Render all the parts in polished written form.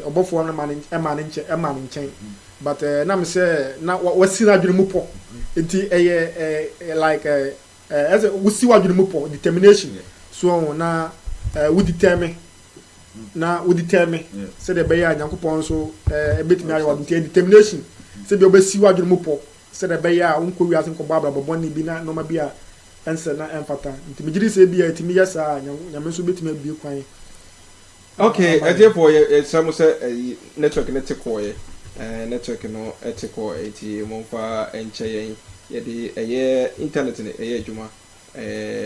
obofo no man nche but na me say na wasi na adwene mu po enti like as we adwene mu po determination so na we determine say the be ya Nyankopon so ebetimi ayo wa determination say be obesi adwene mu po say the be ya unko wi asen ko babla boboni bi na no ma bi a ense na emfata enti me giri say bi ya etimi yesa nyame so betimi abi kwan. Okay, therefore some say network network no etiko eti monfa enche ye internet ne adwuma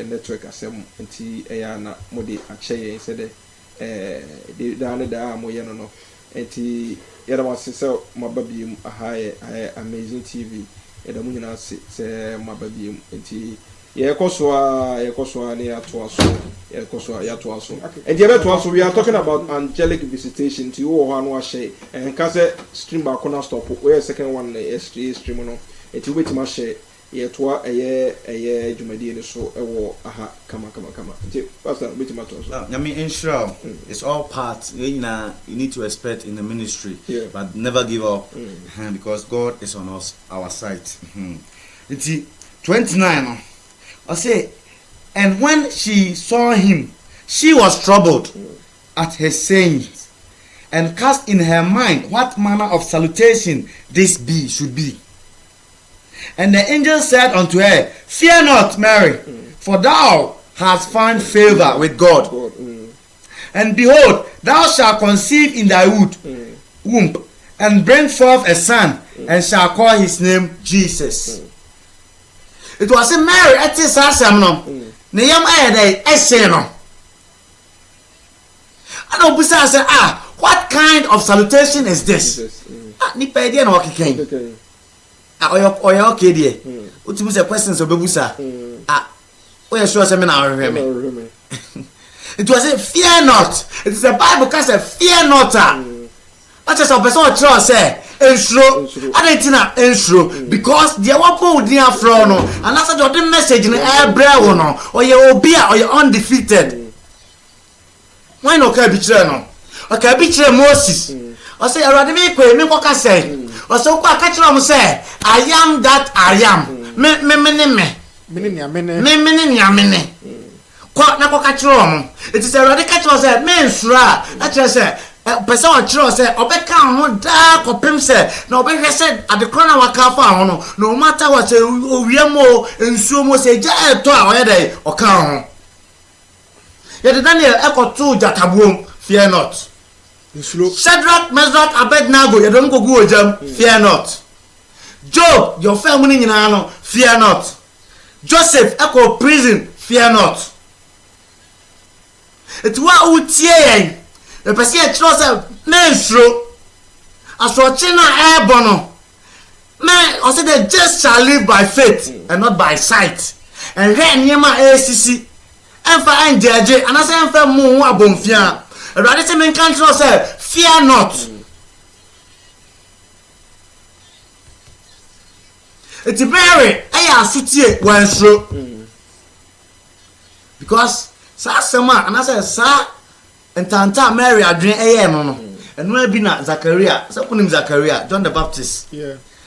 network asem enti na mode ache say de da mo ye no enti yada wase say mababiem amazing TV yada mu nyina say mababiem enti yekosoa ne atoaso and yebeto we are talking about angelic visitation to you or no share and ka say stream back on stop where second one stream no it wait ma share yeto jumadi ne so ewo aha kama pastor wait ma to so I mean inshallah it's all part you need to expect in the ministry but never give up because God is on our side. It's 29 I say, and when she saw him, she was troubled at his sayings, and cast in her mind what manner of salutation this should be. And the angel said unto her, Fear not, Mary, for thou hast found favor with God. And behold, thou shalt conceive in thy womb, and bring forth a son, and shall call his name Jesus. It was a Mary at this asam no. Ne yam ayede ese no. And obusa say what kind of salutation is this? Ni pe dia na okeken. Oyo okay dia. Utimu say questions obebusa. Oya sure say me na ahwehwe me. It was a fear not. It is the Bible can say fear not. What is a person trust say ensuro adentina ensuro because the wapo odi afro no and that's the message in ebra wo no oye obi a oye undefeated why no ka bi kire no o ka bi kire Moses o say awade me kwe me koka say o so kwa ka kire mo say I am that I am me kwa na koka kire mo it is awade ka kire say me ensuro a kire say person wa kire say obeka ho da kopem say na obehwe say adekona waka fa ho no matter what say owiemo ensuo mo say ja eto a oye dey oka ho ye de Daniel ekoto jatabuom fear not Shadrach Meshach Abednego ye don go gu ojam fear not Job your family nyina no fear not Joseph eko prison fear not etwa utie yen the person say mensro asochina ebono man I say they just shall live by faith and not by sight and when nyema ACC enfa anjeje and I say enfa mu abomfia everybody say men can say fear not it's Mary aya asutie wansro because sa sema and I say sa entanta Mary adwen no eno abi na Zachariah so kunim Zachariah John the Baptist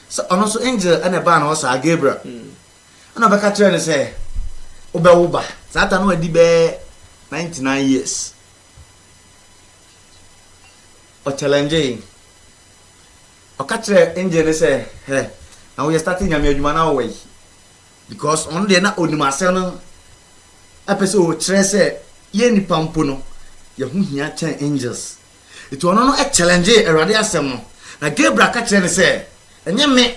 so ono so angel and ba na so Gabriel ana baka tire say obewo Satan no adi be 99 years o challenge o ka tire angel say hey now we are starting nyame adwuma na way because on dey na onimase no apese o tire say ye ni pampo no ye hu hia ten angels it ono no a challenge erade asem no na Gabriel ka kire ne say enye me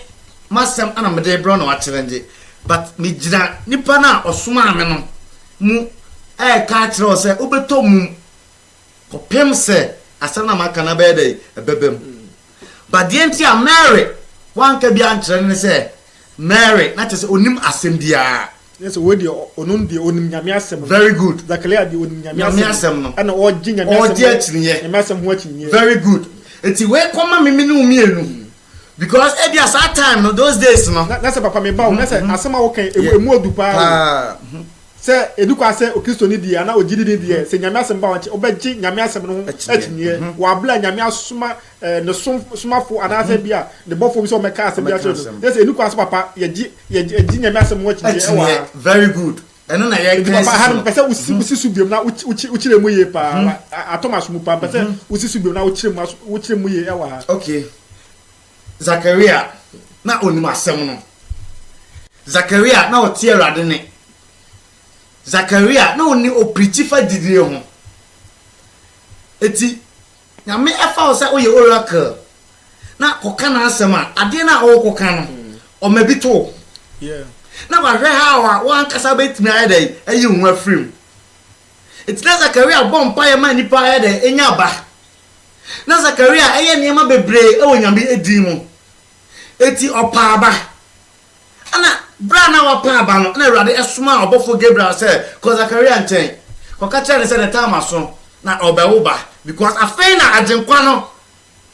masem ana me dey bro no a challenge but me gina nipa na osoma me no mu ka kire say obeto mu kopem say asana maka na be dey ebebem but the entire Mary one ka bi an kire ne say Mary na te say onim asem dia. Yes, we dey onum dey onim nyame asem. Very good. Zakaria dey onim nyame asem no. Ana oji nyame asem. Oji achiniye. Nyame asem ho achiniye. Very good. Eti we come me no mienu. Because e be as that time no those days no. Na say papa me ba o na say asem a wo kan emu odu pa. say edukwa say okristo ni die ana ogidi ni die say nyame asem ba wanche obeji nyame asem no atinye wa bla nyame asuma ne sumafo ana say bia ne bofo bi so meka asem bia so say edukwa say papa yeji nyame asem wo atinye e wa very good eno na ye papa han pese usi subiem na uchire mu ye pa atomas mu pa pese usi subiem na uchire mu ye e wa okay Zakaria na onima asem no Zakaria na otie Awurade ne Zakaria na oni oprichi fa didire ho eti nyame efa o se oye oracle na koka na asem a ade na o koka no o mabito na wa hwe ha wa ankasa betimi ayede ayi hu afrim eti na Zakaria bompa ye ma nipa ayede enya ba na Zakaria eye niema bebre e wonyame edi mu eti opa ba ana brana wa pa ba no na Awurade esoma obofo Gabriel say ko Zakaria nchen ko ka chere say the time aso na obewo ba because afei na agenkwa no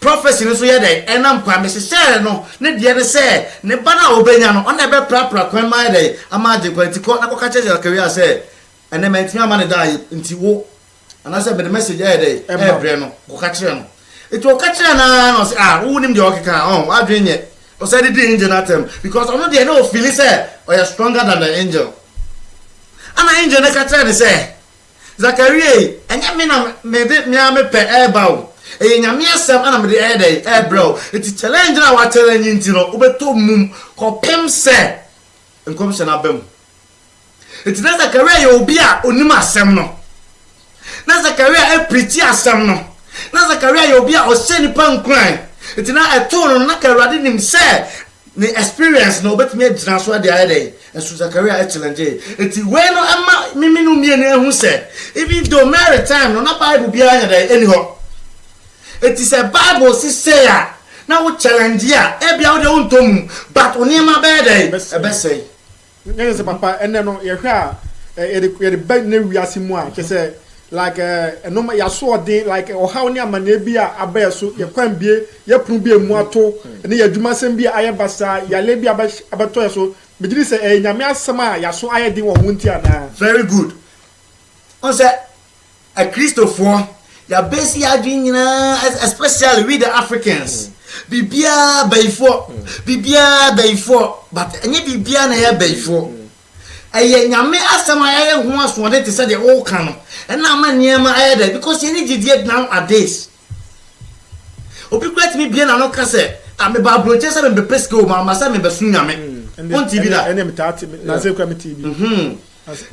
prophecy no so ye dey enam pa me se no ne de ne say ne ba na obenya no ona be prapra kwan ma dey ama agenkwa ti ko na ko ka chere Zakaria say ene menti ama ne dai nti wo ana say be the message ye dey ebre no ko ka chere no eti o ka chere na no say wo nim de o keka adwenye o say the angel atem because ono dey no feel say or you're stronger than the angel. And the angel never tell me say, Zachariah, and you mean me pe airbow. And you mean some and I'm the air bro. It is challenge now. What telling you to know? Ubeto mum ko pem say, and come say na bem. It is not Zachariah you be a onima sem no. Na Zachariah e preach asem no. Na Zachariah you be a oseni pan cry. It is not a tone na Awurade nim say. The experience no bet me transfer the other day and so Zakaria challenge it when no ama mimi no mie na hu say even though married time no na Bible bia nya dey anyhow it is a Bible say na wo challenge ya e bia wo de untom but onima be dey e be say nyen se papa enne no ye hwe a ye be na wiase mu a ke say like no ya so de like o how ni amana bia abeso ye kwan bie ye pru bie mu ato ne ye dwuma sem bia aye basa ya le bia abeto so bigiri say nyame asem a ya so aye din wo hunti ana very good on say a Christopher ya base ya dream nyina especially with the Africans bibia bayfo but enye bibia na ya bayfo aye nyame asem aye hu aso de say the all can and na man niema aye there because you need to nowadays obi kwet me bia na no ka say am ba broche say me peske o ma say me be sun nyame on TV da ene metati na say kwa me TV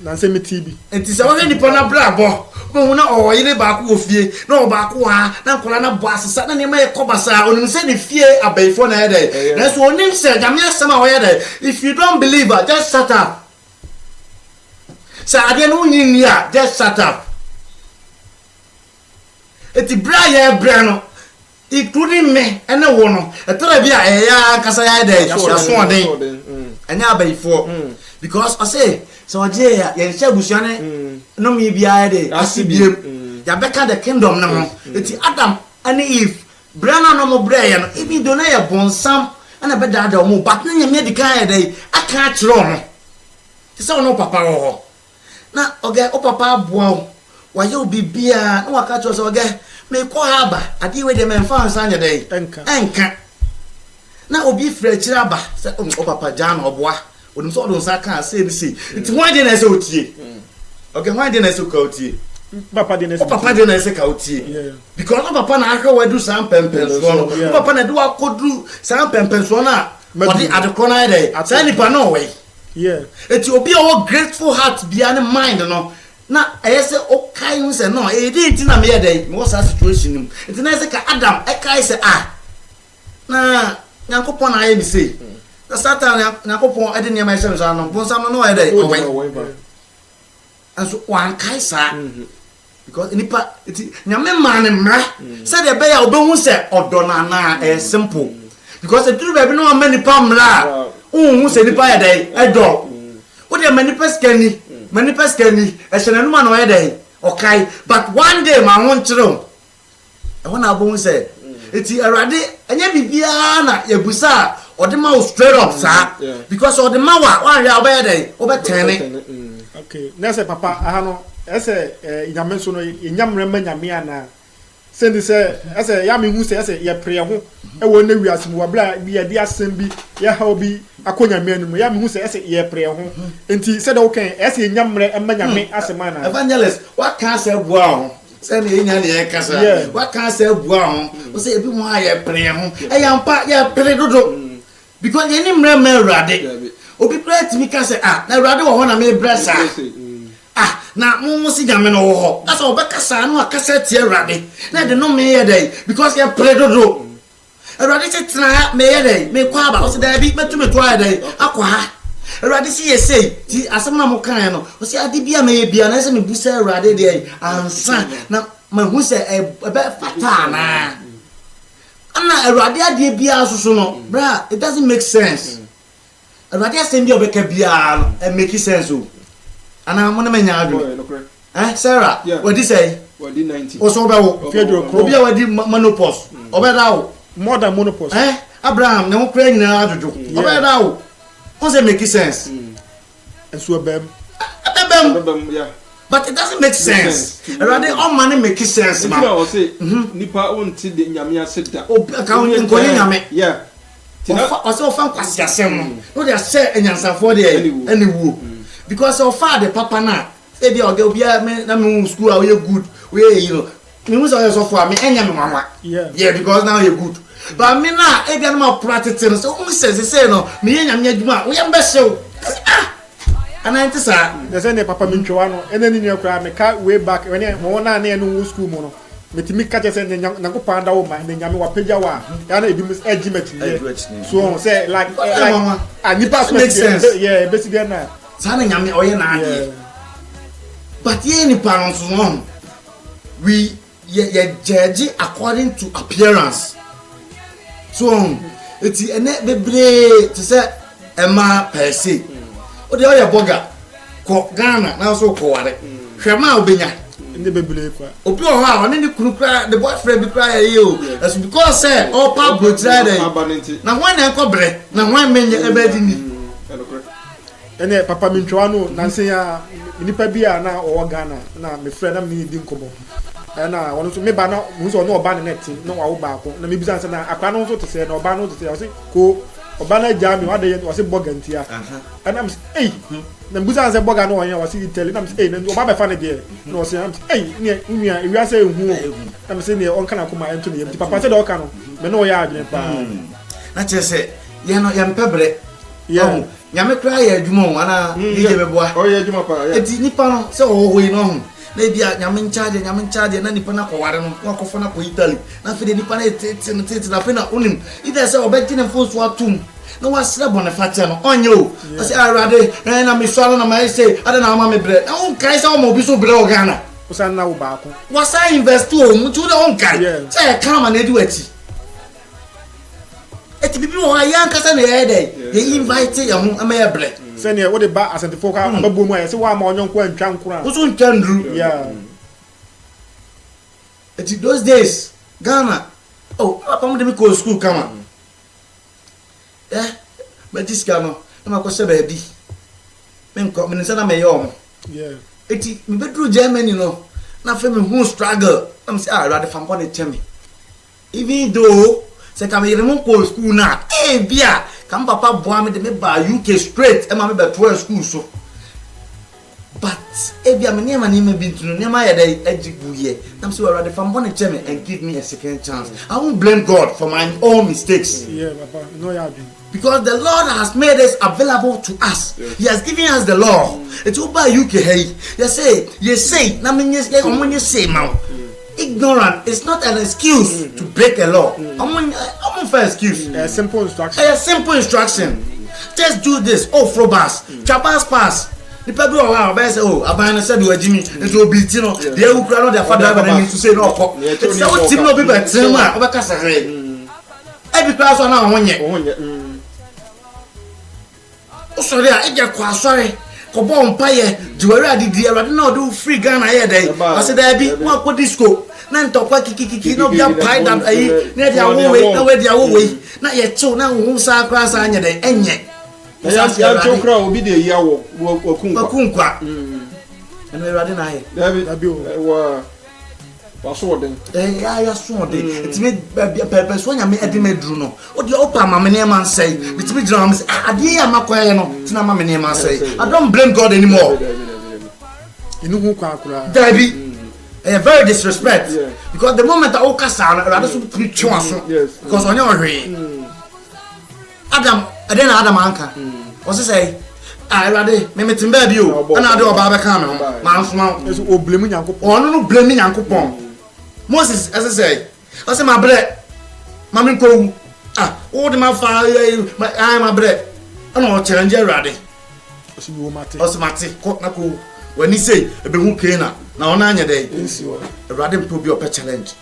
na say me TV enti say we nipa na bra bo hu na o yire ba ko ofie na o ba ko ha na kola na bo asesa na niema ye kobasa onim say ne fie abaifo na there na so onim say nyame asem a wo ye there if you don't believe just shut up. So I don't need just shut up. It's Brian Brano, including me and no one. I told you, Casaya day, and now before because I say, so I say, Busane, no me be a day, I see you. Yabeka the kingdom now. It's Adam and Eve, Brana no more Brian, even Donaya born some and a better dome, but then you made the kind day. I can't run. It's all no papa. Na oga o papa boa wa ye obibia na waka cho so oga me ko haba ade we de me fa ansa nya dey enka na obi fra kira ba se o papa jam oboa onim so odon sa kan say bi say nti wan de na se otie okay wan de na se ka otie papa de na se ka otie because o papa na ahwe wadu sam pempen so o papa na do akodu sam pempen so na odi adekona dey say nipa no we yeah eti obi a grateful heart bia ne mind no na ayese o kai hu se no e dey nti na me dey me was situation nim eti na say ka Adam e kai se na Nyankopon na aye mi say na Satan Nyankopon e dey ne ma se so no bon sam no e dey owen anso wan kai sa because nipa eti nyame man ne mra say dey be ya obehu se odona na simple because e do be no man nipa mra who say nipa ya dey edo wo dey manifest kani e shenanu ma no ya dey okay but one day ma won chiro e wona abo say eti Awurade enye bibia na yabusa o de ma straight up sa because o de ma wa ya oba ya dey oba tene Okay, nese papa ahano ese nyame so no nyamre ma nyame ana sendi se ese ya me hu se ese ye pre ho e wo na wiase mu wabla bi ye de asem bi ye ha obi akonyame anu ya me hu se ese ye pre ho enti se de wo kan ese nyamre ma nyame asema na evangelist what can say bua ho se na enya ne kasa what can say bua ho o se ebi mu aye pre ho e ya mpa ye pre dodo because ye ni mre ma urade obi pray mi ka say na urade wo ho na me brasa na mo si nyame no ho asa obekasa no akasa tie urade na de no me ye dey because ye pray dodo urade se tena me ye dey me kwa ba o se dey bi metu to aye dey akwa ha urade si ye say ti asem na mo kan no o se ade bia me ye bia na se me busa urade dey ansa na ma hu se e be fata na ana urade ade bia soso no bra it doesn't make sense urade asem bia obeka bia no it make sense o ana mo na menya adu Sarah what did say what did 90 o so be wo Pedro obi a wadi menopause obeda wo more than menopause Abraham na wo kra nyina adojo obeda wo o say make sense enso bem yeah but it doesn't make sense rather all money make sense man I say nipa wonti de nyame aseda o ka won ko nyame yeah o say o fan kwasi asem no dey say enyansafo dey any wo because of father papa na e be oga obi na me school we good we you know me mus so for me enya me mama yeah because now you good but me na e be na ma practice so o say no me enya me adwuma we am be show ananti sa the say ne papa me ntwa no enani ni akura me ka way back when mo na na no school mo no metimi ka che say na ko panda wo ma na nyame wa pagya wa ya na ebi mus agiment so say like nipa so make sense yeah basically na sana nyame oye na ade but ye ni parents no we ye judge according to appearance so eti ene bebre to say ema per se o de oye boga ko Ghana na so ko ware hwema obenya ende bebre kwa obi o ha oni ni kunu kra the boyfriend bi kra ye o as because say all pablo try na wan na ko bre na wan menye ebedi ni ene papa mi ntwa no nanse ya nipa bia na o Ghana na me friend na me di nkobo na wono so me ba na mu so no oba na net na wa wo ba ko na me bisa na akwa no so to say na oba no to say o say ko oba na jami wa de o say bogantia ana am say na bisa say boga no won ya o say tell na am say na oba be fa na de na o say am say ne nua wi asa ehu na me say ne on kana kuma ento ne papa say de o ka no me no ya adwene pa na che say ye no ye mpebre yeah nyame kra ya adwuma o ana DJ beboa o ya adwuma pa eti nipa no se o hoyi no ho na bia nyame nchaade na nipa na kware no na kofo na ko Italy na fe de nipa na tete na fe na unim ida se obeti na fo so atum na wasre bone fate no onye o ase arade na me so na ma say ada na ma me bre na on kai se o mo bi so bre o Ghana o san na wo ba ko wasa invest o mu tu de on kai say kama na edi wati eti bibi wo ayan kasa na ye dey ye invite ya hu ama ye bre se ne wo de ba asentifo ka ababu mu aye se wa ma onyon ko antwa nkura wo so ntwa ndru yeah eti those days Ghana oh papa mo de me ko school kama but this kama na ko se ba bi men ko men se na me yo yeah eti me bedru Germany no na fe me hu struggle am say rather fam pon e tell me even though se kam yere mo ko school na bia kam papa boa me de me ba UK straight e ma me be to school so but bia me nema ni me bintunu nema ya dai ajibuye am say already from born tell me and give me a second chance I won't blame God for my own mistakes yeah papa no ya do because the Lord has made us available to us. Yes. He has given us the law. It's over UK hey you say na me you say man ignorant is not an excuse to break a law. I'm for excuse. A simple instruction. A simple instruction. Just do this. Oh, frobas. Chapas pass. The people around say, oh, Abana said you are Jimmy. It will be Tino. They will cry on their father to say no. It's not Tino people at Trema. Every class on our 1 year. Oh, sorry, I get quite sorry. Kobo umpaye juwera didi already no do free Ghana here dey I say there be one ko disco na ntokwa kiki no bia pai that ayi na dia wo we na we dia wo we na ye chill na hu sa kra sa anya dey enye ya chokra obi de ya wo kunkwa eno Awurade na aye dabi wa so den ya so den etime pepe so nya me edime duru no o de opa mamene man say bitime gira am say ade ya makoye no tina mamene man say I don't blame God anymore inu hu kwa akura dabi very disrespect because the moment I okasa na Awurade so preach one so because onye ohwe Adam Adam anka o say Awurade me metimba bi o ana ade oba be kan me ma nsoma eso o blame Nyankopon ono no blame Nyankopon Moses as I say I say my bread mama nko o de ma fa my bread ana o challenge Awurade o mate ko na ko when he say e be hu Kana na ona anya dey Awurade mpo bi o pe challenge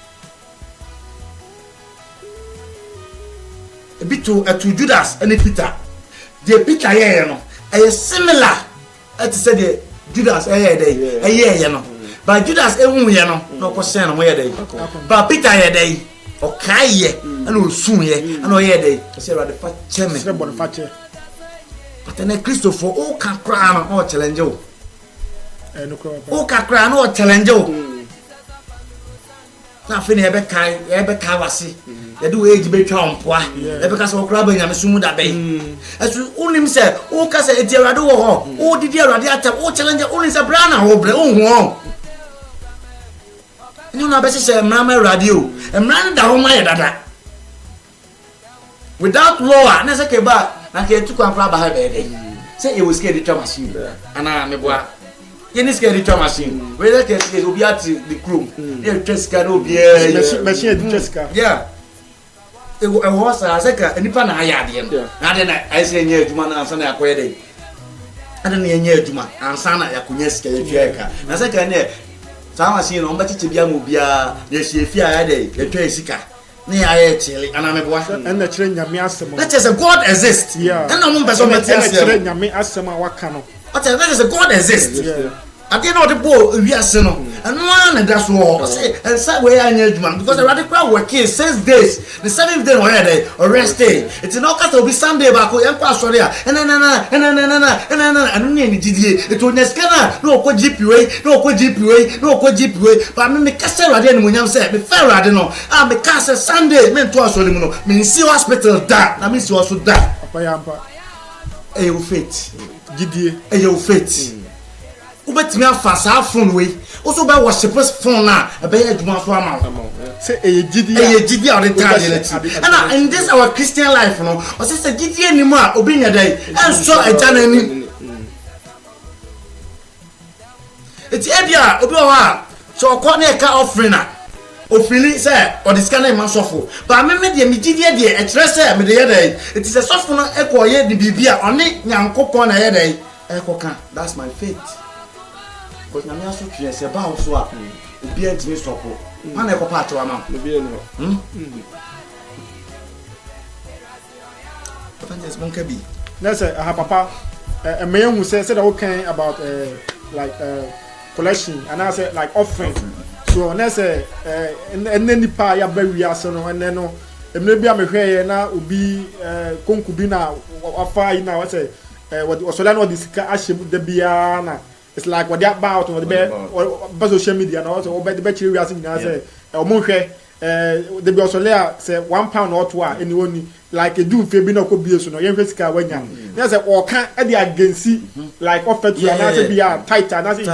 e bitu to Judas and Peter the Peter here no e similar at say the Judas dey no but Judas ehun ye no no ko sen no mo ye dey but Peter ye dey o kai ye and o sun ye and o ye dey say Awurade fa cheme se bon fa che but then Christopher o ka kra no o challenge o o ka kra no o challenge o na fe ne e be kai wase ye do age be twa ompoa e be ka se okra ba nyame sumu da be asu unim se o ka se eti Awurade wo ho o didi Awurade atam o challenge unim se bra na ho bre o hu you na be se mrama Awurade o mrama da ho ma ye dada without law na se ke ba na ke tu kwa ba ha be dey say e was scared to machine ana me boa ye ni scared to machine we dey ke obi at the crew dey test no obi machine dey test car yeah e was say ka enipa na aya ade na ade na ai say nya adwuma na ansa na akoye dey ade na nya adwuma ansa na yakonya sika ye tweka na say ka ne sa machine no mbachiche bia mo bia ye hiefi aya dey ye twa sika ne aye chile ana me boa and na kire nyame asem that is a God exists and no mo person me tell kire nyame asem a waka no that is a God exists ade na odebo wiase no eno na da so say and say we anya adwuma because the radical work is 6 days the 7th day no here or rest day it's no case obi Sunday ba ko enko asori a na anu ni didie it o nyeskana no ko GPA no ko GPA ba me kase rade ni munyam say me fair rade no me kase Sunday me to asori mu no me si hospital da na me si oso da apa ya ampa you faith didie you faith ubetimi afasa phone we also by worship phone na e be adwuma so ama say ejidi on the target and in this our Christian life no o say gidi enimu a obi nya dai enso eja na ni eti ebia obi o ha so ko na ka offering na o fili say o discount ma sofo ba me de mi gidi de e kire say me de ye dai it is a sofo no e ko ye de bibia oni Nyankopon na ye dai e ko kan that's my faith because na me aso tue se ba so a obi antimi sofo man e ko pa ato ama obi eno Evangelist Monkabi na say papa me hu say that we can about like collection and I say like offering so na say nipa ya ba wi aso no and no emre bia me hwe na obi konkubi na afa yi na we say what so that no disika ahye da bia na it's like what they about or the social media and also the better we are saying say omo hwe the be also there say £1 or 2 anyone like a do fe bi na ko bie so no yen sika wanya na say o kan e dey against like offer to na say bia tight na say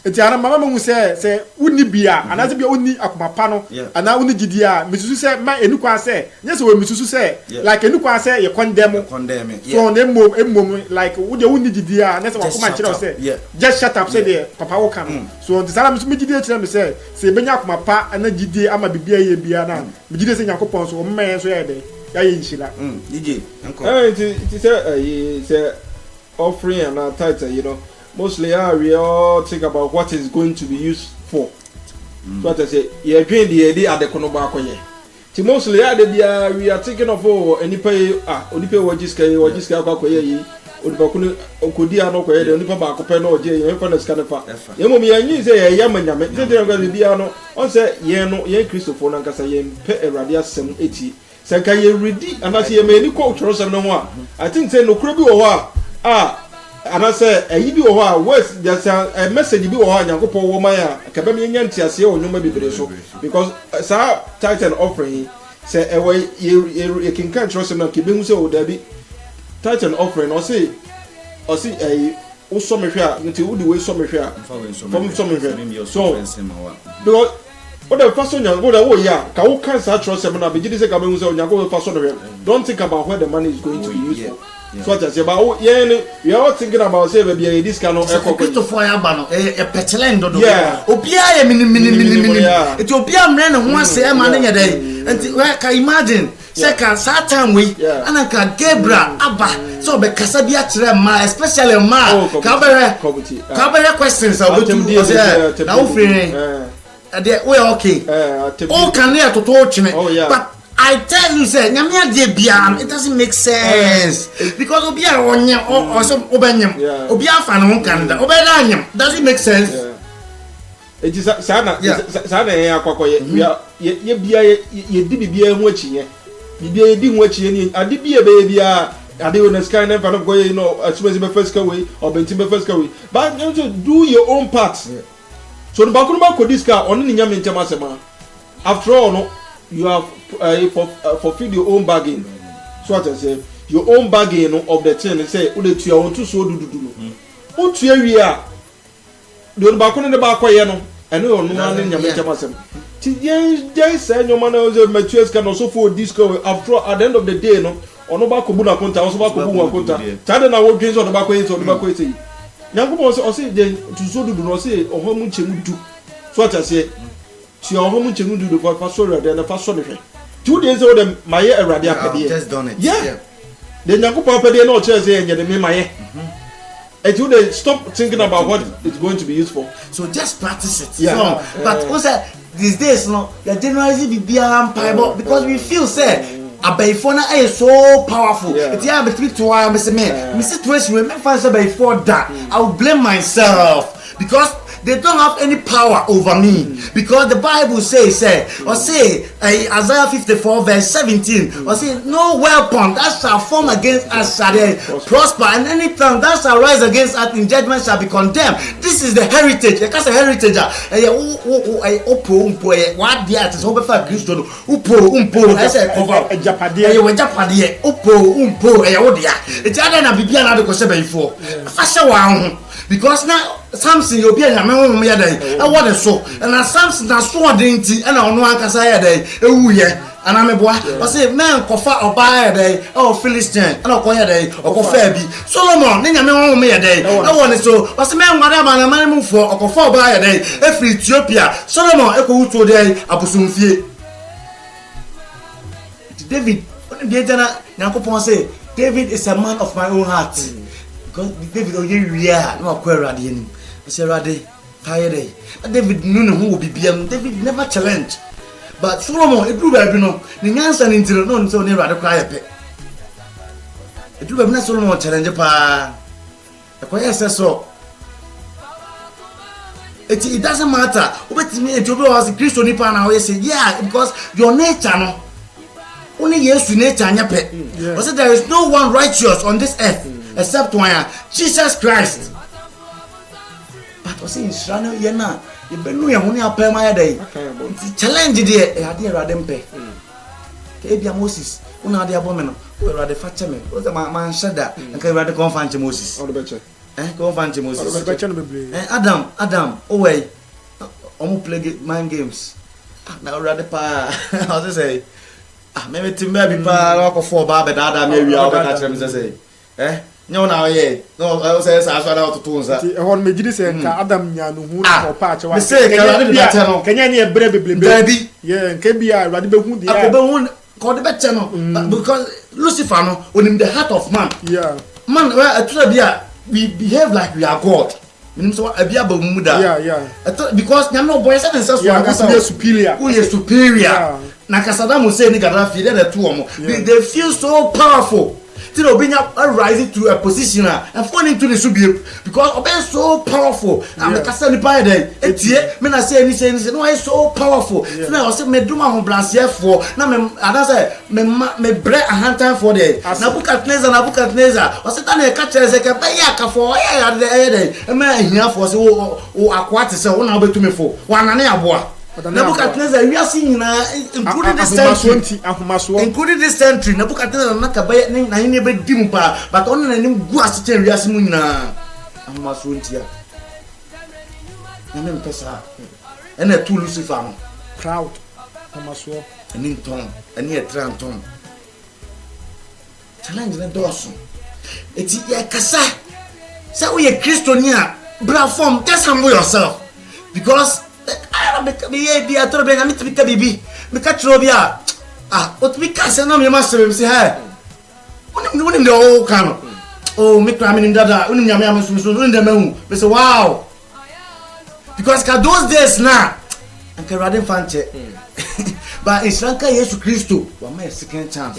enti ana mama mu say uni bia ana say bia uni akoma pa no ana uni gidi a misusu say ma enukwa say nya say we misusu say like enukwa say ye condemn so na emmom like wo de uni gidi a na say wakoma kire say just shut up say the papa wo kan so enti sara misusu gidi kire me say benya akoma pa ana gidi ama bibia ye bia na me gidi say Nyankopon so mmen so ye dey ya yinshila DJ uncle it say offering and title you know mostly we all think about what is going to be used for so I say you dream the at the kono ba konye ti mostly we are thinking of any pay onipe wajiska akoye yi odibakunu okodi ano ko ye de nipa ba ko pe no je ye fa na sika ne fa ye mo ye nyi se ye manyame se de ngwa bia no on se ye no ye Christopher na nkasa ye pe Awurade asem eti se ka ye ready anase ye me ni ko Jerusalem no ho I think say no kuro bi wo ho anase eyi bi wo ho west just a message bi wo ho Nyankopon wo man a ka ba me nya ntiase o nyoma bibire so because sa titan offering say ewe ye kinkan Jerusalem na ke be hu se o da bi titan offering o say o so me hwe a nti wo di we so me hwe a from so me hwe so because what the first one you go that way yeah ka wo kan sa trust them na be gidi say ka be hu say Nyankopon fa so no hwe don't think about where the money is going to be used for. So what I say about we are all thinking about say baby this kind of echo Christopher Yabano e petelend do obia ye mini it obia mre ne ho ase e ma ne dey enti we ka imagine say ka Satan we anaka Gabriel aba so be kasa bia kire ma especially ma ka be questions about to na wo free dey we okay o kan ne to chine but I tell you, say, it doesn't make sense because Obia or some Obanyam, Obia fan Canada, Obanyam doesn't make sense. It is Sana, ye did be watching ye. You didn't watch any, I did be a baby. I did when sky never go, you know, as soon as the first away or Bentima first away. But you do your own parts. So the Bakuma could this car only Yam in Tamasama. After all, no. You have fulfilled your own bargain. So what I say, your own bargain of the thing. They say, "Ule tuya ontu so do. O tuya wiya. Do ba ko ne ba ko ye no. Eno onu na ne nyame chama sem. Ti ye say no man o materials can also for disco after at the end of the day no. Ono ba ko bu na konta, o so ba ko bu na konta. Tade na wo dwen so do ba ko yi so do ba ko yi. Nyankopon o say je tu so do no say oho mu chemu du. So what I say, ti oho mu chemu du do fa so re na fa so ne hwe. 2 days old them my Awurade apede. Just done it. Yeah. The Nyankopon apede no church say enye me maye. And you they stop thinking about what it's going to be used for. So just practice it. Yeah. So, but also these days no, you generally be Bible because we feel say Abayfona is so powerful. It's yeah, but to I say me situation when me find say before that I will blame myself because they don't have any power over me because the Bible says Isaiah 54 verse 17 or say no weapon that shall form against us shall prosper and any tongue that shall rise against us in judgment shall be condemned. This is the heritage. Because a heritage what the artist hope for Christo I say cover japade it's other na bibia na de ko se before fashion wa because now Samson you be na me ho ya dai e wo de so na Samson na so odenti e na ono ankasa ya dai e wuye ana me boa o say men kofa oba ya dai e Philistine ana ko ya dai o kofa bi Solomon ne nyame ho ya dai e wo ne so o say men ngwada ba na man mu fo o kofa oba ya dai e free Ethiopia Solomon e ko wuto dai abosomfie David when be jana Nyankopon say David is a man of my own heart because David oye no akwa ni say Rade tired David no who will be David never challenge but Solomon e do ba bi no ni nyansa ni ntiro no nso ni Rade kwa yepe e do ba bi na Solomon challenge pa e kwa yes so it doesn't matter obetimi e jobe was Christo ni pa na we say yeah because your nature no only yes nature anya pe because there is no one righteous on this earth except one Jesus Christ. But was in Shrano Yena, you benu ya huni apel my day. Challenge there, a dear Radempe. Kabia Moses, una de abominable, where are the fatchame, was the man said that, and came rather confine to Moses. On the better. Confine to Moses. Adam, away. Almost play mind games. Now rather pa, how to say. Maybe to maybe pa or 4 bar, but Adam maybe I'll catch them say. No now no I say as well to tons that e hon me gidi say ka Adam nya no hu no patch wa say kanya ne bre beblebe yeah nke bia Awurade be hu dia akobe hu ko de beche no because Lucifer no onim the heart of man man atula bia we behave like we are God meaning so abia ba mu da because nyam no boy say sense so we are superior na kasada mo say ni Gaddafi they two omo they feel so powerful. till obinya rise to a position and fall into the subie because obe so powerful and me kasa nipa dey etie me na say ni no is so powerful na o say me duma ho branche for na me ada say me bre ahantan for dey Nebuchadnezzar o say ta na ka kire say ke be ya ka for ya dey e me ahia for say o akwate say wo na obetumi for wa na na aboa Nebuchadnezzar we are seeing including this century Nebuchadnezzar na ka be na hini be dim pa but on na nim gu asite we are seeing nyina ahumasontia na me pesa ena tu Lucifer no proud amaso eni ton eni etranton challenge na doso eti ya kasa say we are Christiania bra form just humble yourself because I be a trouble na me bibi me ka trobia what me ka say na me ma say hey unim de o kan oh me kra me nim dada unim nyame am so unim de mahu me say wow because ka those days na and ka radin fanche but in Shanka Jesus Christo wa my second chance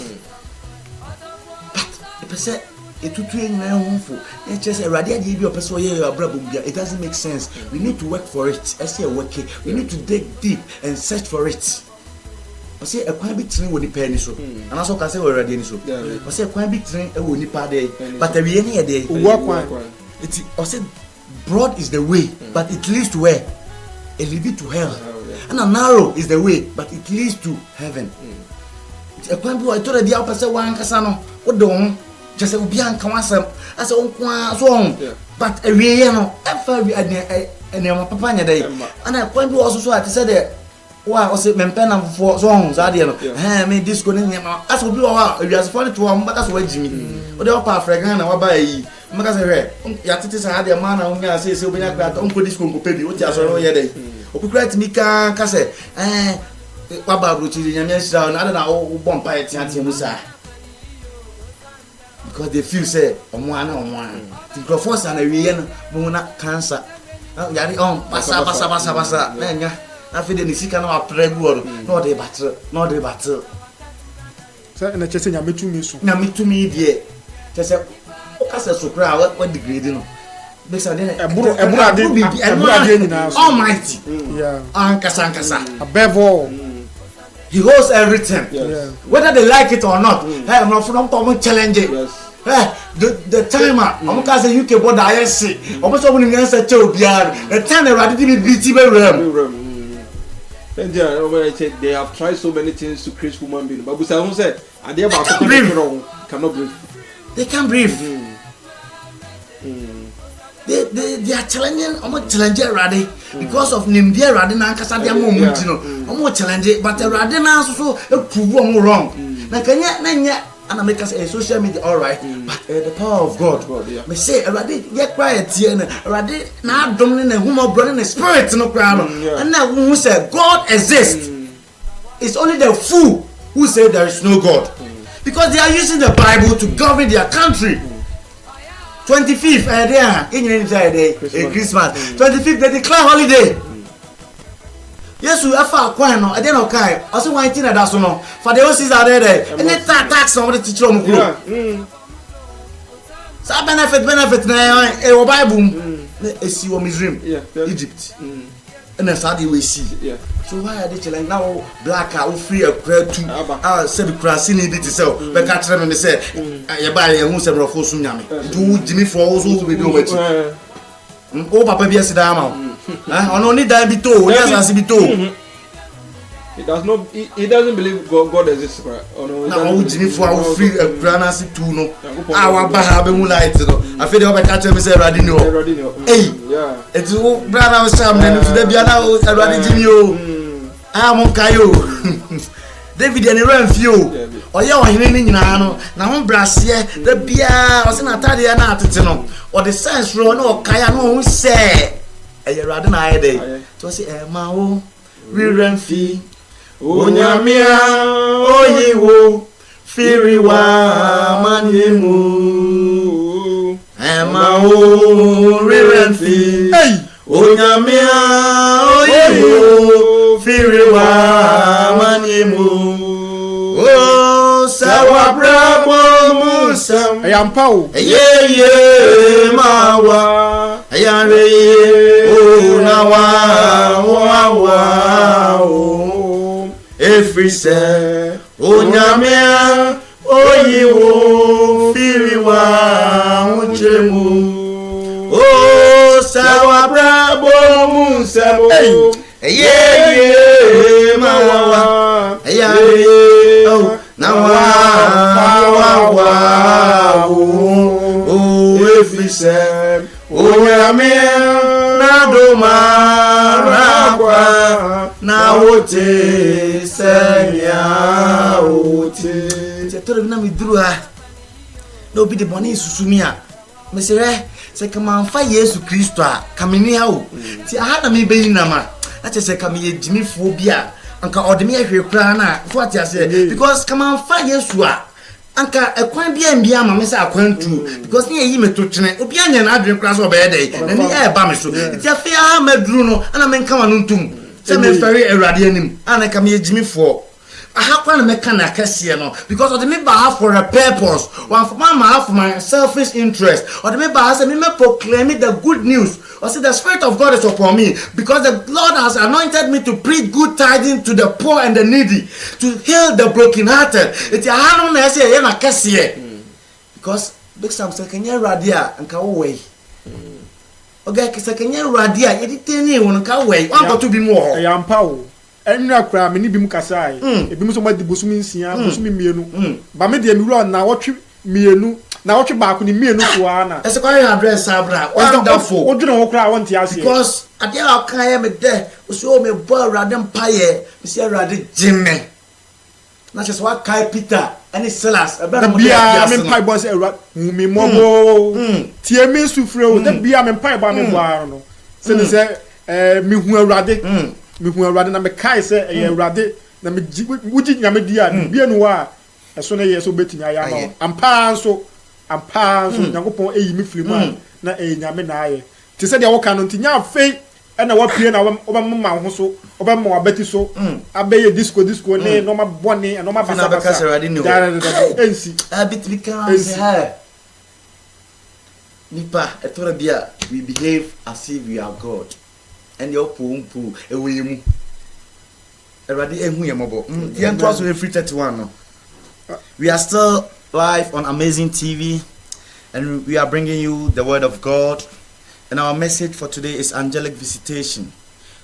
but the person etutu enyina ehunfo e chese erade ade bi opeso ye abrabom bia it doesn't make sense. We need to work for it. I say work we need to dig deep and search for it. I say e kwan bi tren woni pa ni so ana so ka say erade ni so I say kwan bi tren e woni pa dey but we any e dey work kwan it I say broad is the way but it leads to where it leads to hell and narrow is the way but it leads to heaven. E kwan bi o to dey opese wan kasa no wo do ho just obi anka wasam asa onkwa so on but awie no efa wi ene ma papa nya dai ana kwan bi oso so ati say de wa o se mempe na fo so on za de no me disco ne nya asa obi wa awie asa fo ne to am baka so wajimi o de opa afregan na wa ba yi maka say he ya tete sa de ma na unya say obi nya kra to onko disco nko pebi o ti aso ro ye dai okukura ti mi ka say wa ba bro chi nya nya sira na na o bomb pa eti ati mu sa because they feel say omwana the microphones and we no na cancer yari basa na nya na fe de ni sika na apregu no dey battle say na chese nya metumi die chese o ka se sokra wa degrade no make say eburu ade nyina almighty yeah ankasa above all he holds everything whether they like it or not hey no from come challenge it hey the timer I'm can say UK border ISC omo ni answer che obiara the time they ready to beat be ram they have tried so many things to create human being but busa who said ade ba ko cannot breathe they can't breathe they are challenging challenge ready because of nimdia ready na nkasa dia mo muti no challenge but ready na so prove wrong na kanya na nya and make us a social media all right but the power of God me say ready get quiet here na ready na adom na human brother na spirit no cry no and na who say God exists. It's only the fool who say there is no God because they are using the Bible to govern their country. 25th day Christmas 25th they declare holiday. Yes, we have a coin. I didn't okay. I also want to know that so no. For the horses are there. And they tax on the teacher on the so benefit na e Bible. See what Misraim, Egypt. And then Saudi we see. So why are they telling now black are free a prayer to say the cross in it itself. But catch them and they say, "You buy a house and refuse to me." Do Jimmy for also we do it. Oh, Papa, be a sidama. On only that be told. Yes, as be told. He does not. He doesn't believe God exists. Now, Jimmy for our free a granasi too. No, our Bahabe moonlight. I feel the catch him say Radino. Hey, yeah, it's brother Sam. Then to the Biana, Radinio. I'm on Kayo. David and run few. Or you are hearing now. Now, Brassier, the beer was in a Tadia Natino. Or the sense run or Kayano who say. A Radina day. To say, Mao, Riran fee. Onyamia, Oyiwo, Firiwa, Manimu. Mao, Riran fee. Onyamia, Oyiwo, Firiwa, Manimu. Oh, Sawa Bravo, some. I am Pau. Yeah, Mawa. I am oh, Nawa. Every say, oh, Namia. Oh, you firiwa unchemu. Oh, sawa brabo munsabo. Yeah, mawa. Yeah, oh, nawa. Oh, if we say, oh, Yamia, Nadoma, Rakwa, Nawote, Senya, Ote. Tell me, no be the money susumia. Mesere, say come on, 5 years to Christo, come in here. See, I had a me be nama. I just say come here, Jimmy phobia. Anka or the mere crana, what I say, because come on, 5 years to Anka a quite be and be a mamma, I quite true, because near him to train, Opian and Adrian class of bed day, and the air bamisu. It's a fair medruno, and I mean come on to. Some very irradianim, and I come here, Jimmy for. I have one mechanic because of the member have for a purpose, one for my half for my selfish interest, or the member has a member proclaiming the good news, or say the Spirit of God is upon me, because the Lord has anointed me to preach good tidings to the poor and the needy, to heal the brokenhearted. It's a hand on say because big Sam second year radia and can away. Okay, second year radia, editing one can away. One got to be more. I am Pau. Enra kra me ni bimu kasai ebimu so ma di bosumi nsia bosumi mienu ba me de mi ro na wotwe mienu na wotwe ba ko ni mienu so ana ese kwa your address abra wonderful odwene ho kra won ti ase because ade a kan ya me de so me bo awrade mpaye me se awrade jimme na che so wa kai Peter and Silas e be no bia me mpaye bo se awrade mi mobo tie me sufre o de bia me mpaye ba me bo ara no se ne se mi hu awrade me hu awrade na me kai se e awrade na me wuji nyame dia bia no wa eso na ye so betimi aya ma ampa so nyankopon eyi me firi mu na e nyame na aye ti se dia wo ka no ntinya afei e na wa pie na wo ma ho so wo ba ma wa beti so abeye disco ne no ma bone no ma basa ensi abitimi kan se nipa etora bia we behave as if we are God. And your pumpu ewemu erade ehu yemobo yen to aso free 31 no. We are still live on Amazing TV and we are bringing you the word of God, and our message for today is angelic visitation.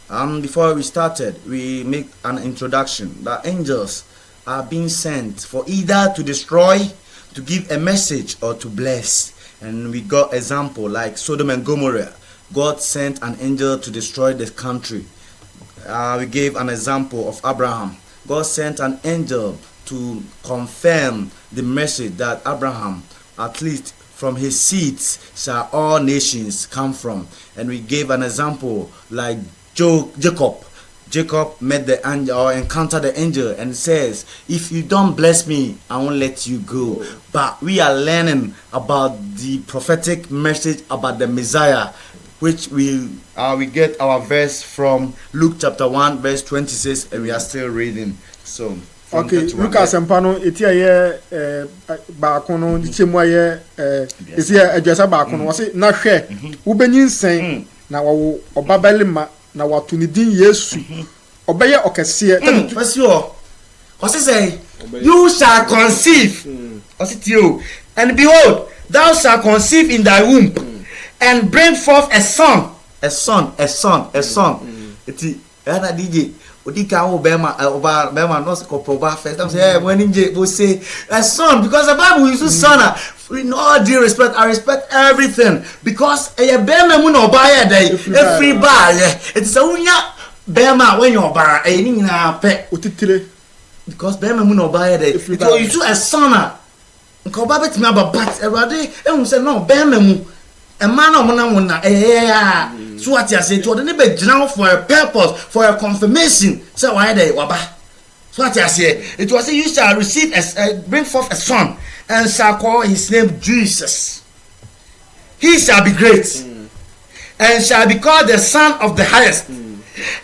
Before we started, we make an introduction that angels are being sent for either to destroy, to give a message, or to bless. And we got example like Sodom and Gomorrah. God sent an angel to destroy the country. We gave an example of Abraham. God sent an angel to confirm the message that Abraham, at least from his seeds, shall all nations come from. And we gave an example like Jacob. Jacob met the angel or encountered the angel and says, if you don't bless me, I won't let you go. But we are learning about the prophetic message about the Messiah, which we get our verse from Luke chapter 1 verse 26, and we are still reading. So okay, Lucas empano etia ye ba kono di chemu ye esi adwasa ba kono wo se na hwe wo benyinsen na wo obabelima na watu ni din Yesu obeye okese pasio o se say you shall conceive o se tio, and behold thou shalt conceive in thy womb and bring forth a son. Eti ana DJ odika wo bema no kopoba first time say when nje go say a son, because the Bible uses son. In all due respect, I respect everything, because a bema mu no buy a day every buy it is a unya bema when you buy a ni na pe otitire, because bema mu no buy a day it you to a son nko ba betimi ababat erade ehun say no bema mu a man of Mona, so what you say to the neighbor general for a purpose, for a confirmation. So why they waba? So what you say, it was you shall receive bring forth a son, and shall call his name Jesus. He shall be great, and shall be called the Son of the Highest.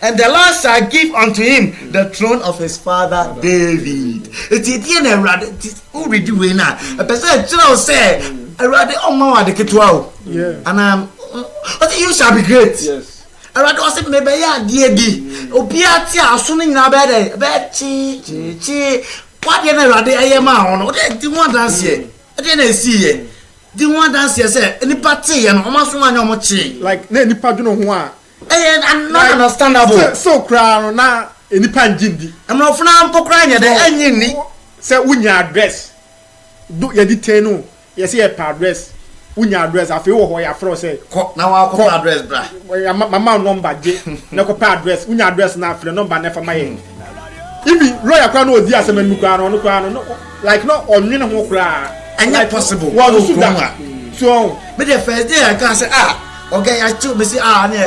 And the Lord shall give unto him the throne of his father David. It's in a rather who read you in a person say a rather on my ketwao. Yeah. And you shall be great. Yes. I rather was maybe a dear D. Opiatia swimming in a bed. Chi. What you rather I am on? What do you want to say? I didn't see it. Do you want to say any party and almost one of much? Like nipa do no ho a And not understandable. So crown na nipa ngindi. I'm not from Pokrania, the engine. Say unya address. Do ye detain no. Ye say e address. Unya address afi wo ho ya fro say. Now I'll call address, bra. Mama number je. Na ko pa address. Unya address na afi number na fa maye. Even lawyer crown no di asem nu crown no like no onwene ho crown. And not possible. So, but the first day I can say, okay, I told me say,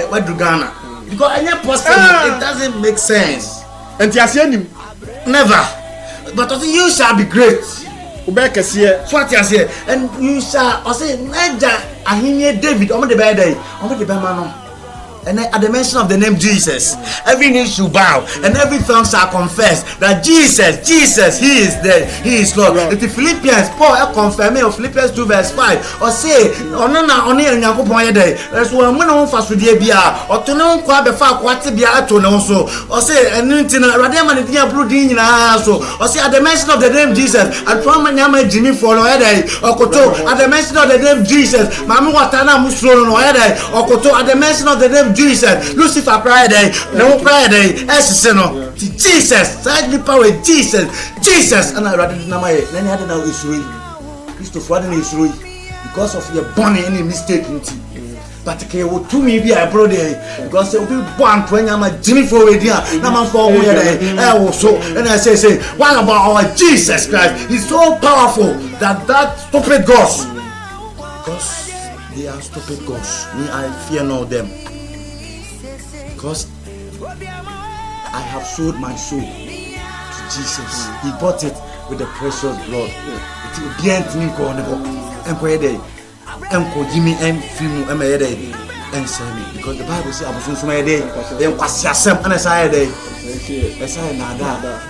what do Ghana? Because it's not possible. It doesn't make sense. And you see him never. But also you shall be great. Ubeka see. So what you say, and you shall. I say, Naja, I hear David. I'm the bad day. I'm the bad man. And at the mention of the name Jesus, every knee shall bow and every tongue shall confess that Jesus, He is there, He is Lord. It's the Philippians, Paul confirming of Philippians 2 verse 5. Or say, only a young boy day. That's why I'm going to fast with the Bia, or to know quite before what to be at to know so. Or say, and Radaman is blue in so. Or say, at the mention of the name Jesus, and from my name Jimmy follow a day, or Koto, at the mention of the name Jesus, Mamu Watana Musron or a day, or Koto, at the mention of the name Jesus, Lucifer Friday, no Friday, Esseno, Jesus, side me power, Jesus, and I rather than my then I don't know it's real. Christopher is real because of your born any mistake. But to me be a brother because they will be born when I'm a Jimmy for a dear, number 4 where also, and I say, what about our Jesus Christ? He's so powerful that stupid gods, because they are stupid gods. Me, I fear no them. Because I have sold my soul to Jesus. He bought it with the precious blood. It will be anything called Jimmy and Fimu and Sammy. Because the Bible says I was on some day, then was Yasem and a day. As I nada.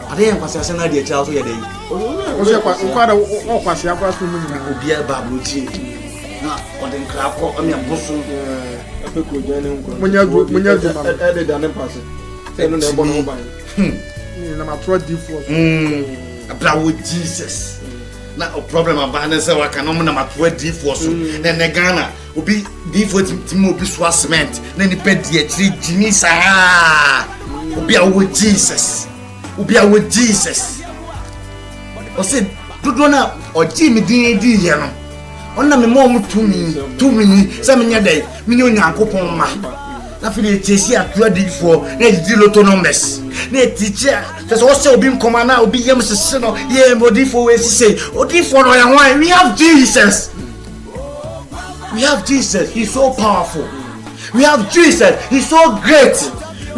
I didn't pass a idea, Charles. Was quite a question of beer babuchi. Or then clap or me a bosom. When you're added an pass about Jesus. Not a problem about I can nominate 20 for so. Then the Ghana will be default to be swasment. Then the pet the Jimmy will be out with Jesus. Will be out with Jesus. Or said, Dudona or Jimmy D. Ona me mom to me some day million yankopon ma na feel chesi atwadi for na di loto numbers na teacher just also be come na obi yam sese no ye modi for we say odi for no yan we have Jesus. He's so powerful. We have Jesus. He's so great.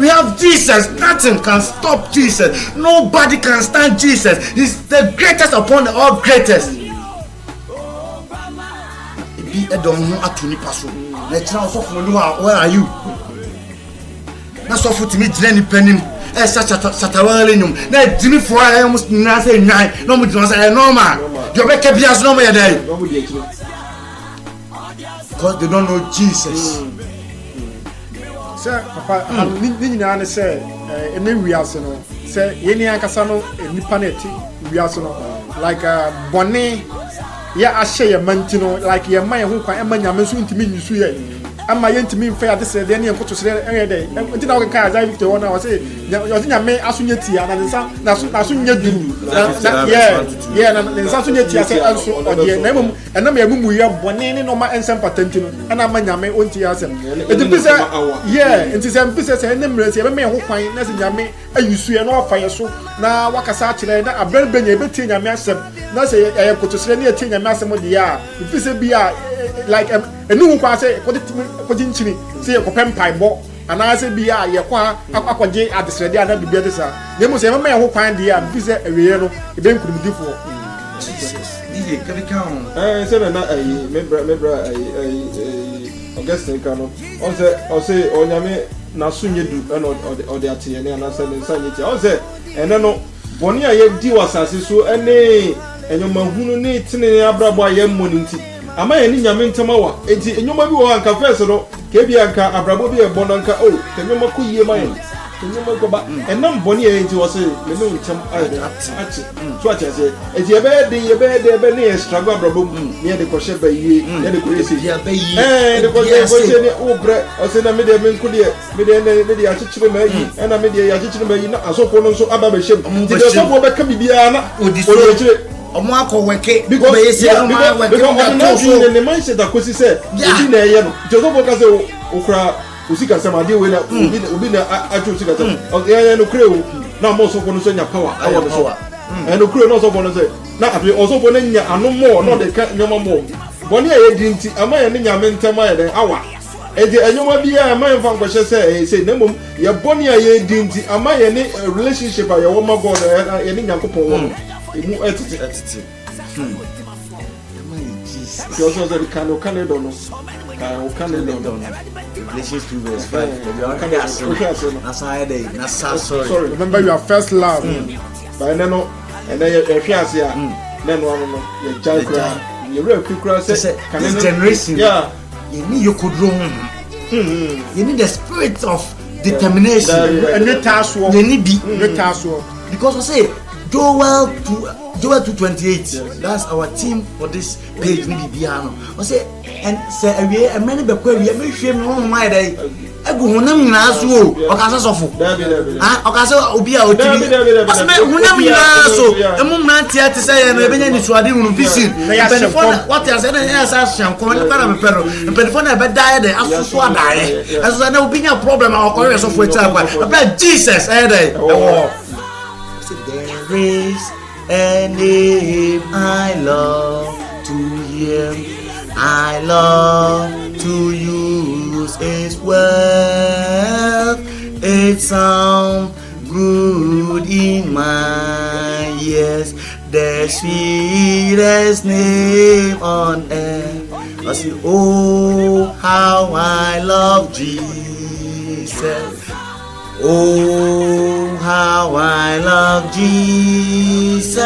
We have Jesus. Nothing can stop Jesus. Nobody can stand Jesus. He's the greatest upon all greatest. I don't know at any passo. Let's now suffer. Where are you? That's so for me, Jenny Penny. Such a Satawalinum. Now, Jimmy for I almost nothing. No more normal. Your back is no more day. Because they don't know Jesus. Sir, Papa, Nina said, and then we are so. Say, Yenia Casano, Nipanetti, we are so like a bonnet. Yeah, I share a mantino like your man who can Emma soon to me. You am my intimate fair to say, then you put to say every day. Until I can drive to 1 hour. Say, you're may Asuneti and some Nasunya do. Yeah, and Sasuneti, I say, also, or dear, and I'm a mumu, you have one name no man and some patentino, and I'm a yame on Tiasem. Yeah, and to some pieces and numbers, you may who find nothing yame, and you see an off fire so. Now, Wakasachi, a very benefit in a massive. Not say I have to say near Ting and Massimo Dia. If this be like a new class, put in chini, say a copen pie ball, and I say be a Aqua J at the Sredia and the better. They must have a man who find the visit a real, it then could be for Jesus. Can we count? I said, Augustine Kano. On say Onyame na sunye du or the atiene and answer the sanity. On say and no Bonia ye di wasase so ene enyoma hunu ne tene abrabo ayem moninti. Ama ye ni nyame ntamawa. Enti enyoma bi wo anka first no ke bi anka abrabo bi e bono anka o enyoma ko yie maye. Enyoma ko ba enam boni ye enti wo say me no ntam aye ati. So ati say enti ye be ne struggle abrabo ne de ko she ba yie ne de ko yesi de ko se ne o bre o se na me de men ko de me de achichire ma yi na me de achichire ma yi na asofo no so aba be shem ti de asofo be ka bibia na o di omo akoweke because the mindset that kosi say obi na eye no asofo ka say okra usika sama de we na obi na acho usika sama o eye no kre o na mo asofo no so nya power awo no so and no kre no asofo no say na abi asofo no nya anomo no de ka nyoma mo boni aye dinti ama ye nyame ntama ye den awa ede enyoma bia ama ye fan kwhye say na mom ye boni aye dinti ama ye ne relationship aye wo ma god ye ne nyankopon wo emu etiti you also say can do no Galatians 2 verse 5 sorry remember your first love by no and then you fiance ya then no you jagra you real quick say this generation you need you could run you need the spirit of determination and the task you need the task because I say Joel 2:28 that's our theme for this page ni bibiano I say and say we many be kwa we me hwem no my dey egu honam nyina so o ka sosofo o ka se obi a otiri o se me honam nyina so emu mranti ate say na ebenya ni suade hunu vision telefone what you say na sa shankon ni para me pero telefone e be die dey asusu adaye aso na obi nya problem a o ko re sofo eti akwa Jesus dey there is a name I love to hear, I love to use its word. It sounds good in my ears, the sweetest name on earth. I say, oh, how I love Jesus. Oh, how I love Jesus.